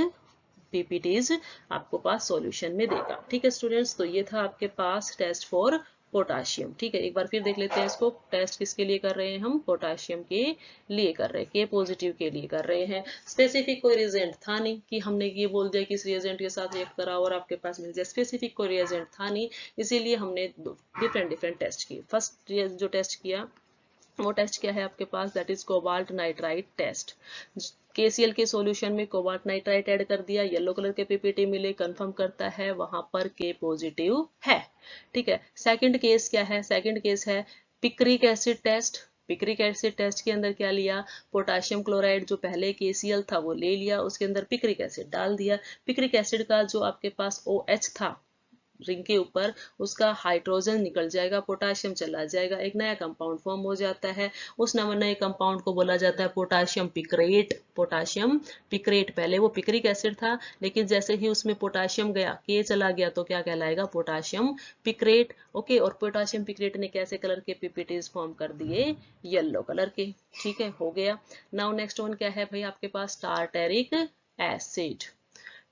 पीपीटीज आपको पास सॉल्यूशन में देगा। ठीक है स्टूडेंट्स, तो ये था आपके पास टेस्ट फॉर पोटाशियम। ठीक है, एक बार फिर देख लेते हैं इसको, टेस्ट किसके लिए कर रहे हैं हम, पोटाशियम के लिए कर रहे हैं, K पॉजिटिव के लिए कर रहे हैं। स्पेसिफिक कोई रिएजेंट था नहीं कि हमने ये बोल दिया कि इस रिएजेंट के साथ रिएक्ट करा और आपके पास मिल जाए, स्पेसिफिक कोई रिएजेंट था नहीं, इसीलिए हमने डिफरेंट टेस्ट किए। फर्स्ट जो टेस्ट किया वो टेस्ट क्या है आपके पास, that is cobalt nitrite test. KCl के सॉल्यूशन में कोबाल्ट नाइट्राइट ऐड कर दिया, येलो कलर के पीपीटी मिले, कंफर्म करता है वहां पर K पॉजिटिव है। ठीक है, सेकंड केस क्या है, सेकंड केस है picric acid test. Picric acid test के अंदर क्या लिया, पोटाशियम क्लोराइड जो पहले KCl था वो ले लिया, उसके अंदर पिक्रिक एसिड डाल दिया। पिक्रिक एसिड का जो आपके पास OH था रिंग के ऊपर, उसका हाइड्रोजन निकल जाएगा, पोटाशियम चला जाएगा, एक नया कंपाउंड फॉर्म हो जाता है। उस नए कंपाउंड को बोला जाता है पोटाशियम पिक्रेट। पोटाशियम पिक्रेट, पहले वो पिक्रिक एसिड था, लेकिन जैसे ही उसमें पोटाशियम गया, K चला गया, तो क्या कहलाएगा, पोटाशियम पिक्रेट। ओके, और पोटाशियम पिक्रेट ने कैसे कलर के पीपीटीज फॉर्म कर दिए, येलो कलर के। ठीक है, हो गया। नाउ नेक्स्ट वन क्या है भाई आपके पास, टार्टरिक एसिड।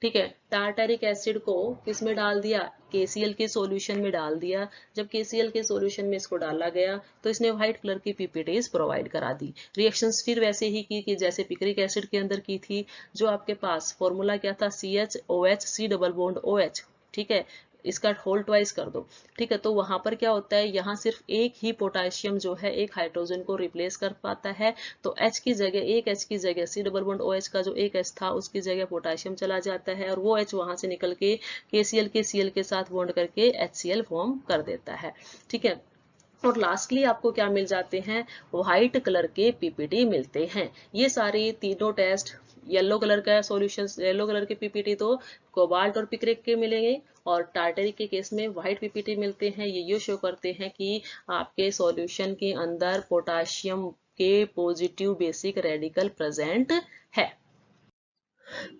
ठीक है, टार्टरिक एसिड को किस में डाल दिया, KCl के सॉल्यूशन में डाल दिया। जब KCl के सॉल्यूशन में इसको डाला गया, तो इसने व्हाइट कलर की पीपीटीज प्रोवाइड करा दी। रिएक्शंस फिर वैसे ही की कि जैसे पिक्रिक एसिड के अंदर की थी। जो आपके पास फॉर्मूला क्या था, CHOH, C double bond OH। ठीक है, इसका होल ट्वाइस कर दो, ठीक है। तो वहां पर क्या होता है, यहाँ सिर्फ एक ही पोटाशियम जो है एक हाइड्रोजन को रिप्लेस कर पाता है, तो H की जगह, एक H की जगह C डबल बॉन्ड OH का जो एक H था उसकी जगह पोटाशियम चला जाता है, और वो H वहां से निकल के KCl के Cl के साथ बॉन्ड करके HCl फॉर्म कर देता है, ठीक है। और लास्टली आपको क्या मिल जाते हैं, व्हाइट कलर के पीपीटी मिलते हैं। ये सारे तीनों टेस्ट, येलो कलर का सॉल्यूशन, येलो कलर के पीपीटी तो कोबाल्ट और पिक्रिक के मिलेंगे, और टार्टरिक के केस में व्हाइट पीपीटी मिलते हैं। ये शो करते हैं कि आपके सॉल्यूशन के अंदर पोटाशियम के पॉजिटिव बेसिक रेडिकल प्रेजेंट है।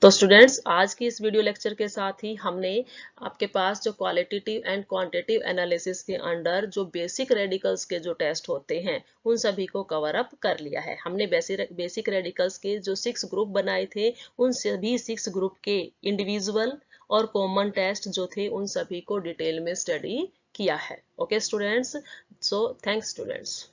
तो स्टूडेंट्स, आज की इस वीडियो लेक्चर के साथ ही हमने आपके पास जो क्वालिटेटिव एंड क्वांटिटेटिव एनालिसिस के अंडर जो बेसिक रेडिकल्स के जो टेस्ट होते हैं उन सभी को कवर अप कर लिया है। हमने बेसिक रेडिकल्स के जो 6 ग्रुप बनाए थे उन सभी 6 ग्रुप के इंडिविजुअल और कॉमन टेस्ट जो थे उन सभी को डिटेल में स्टडी किया है। Okay students, so thanks students.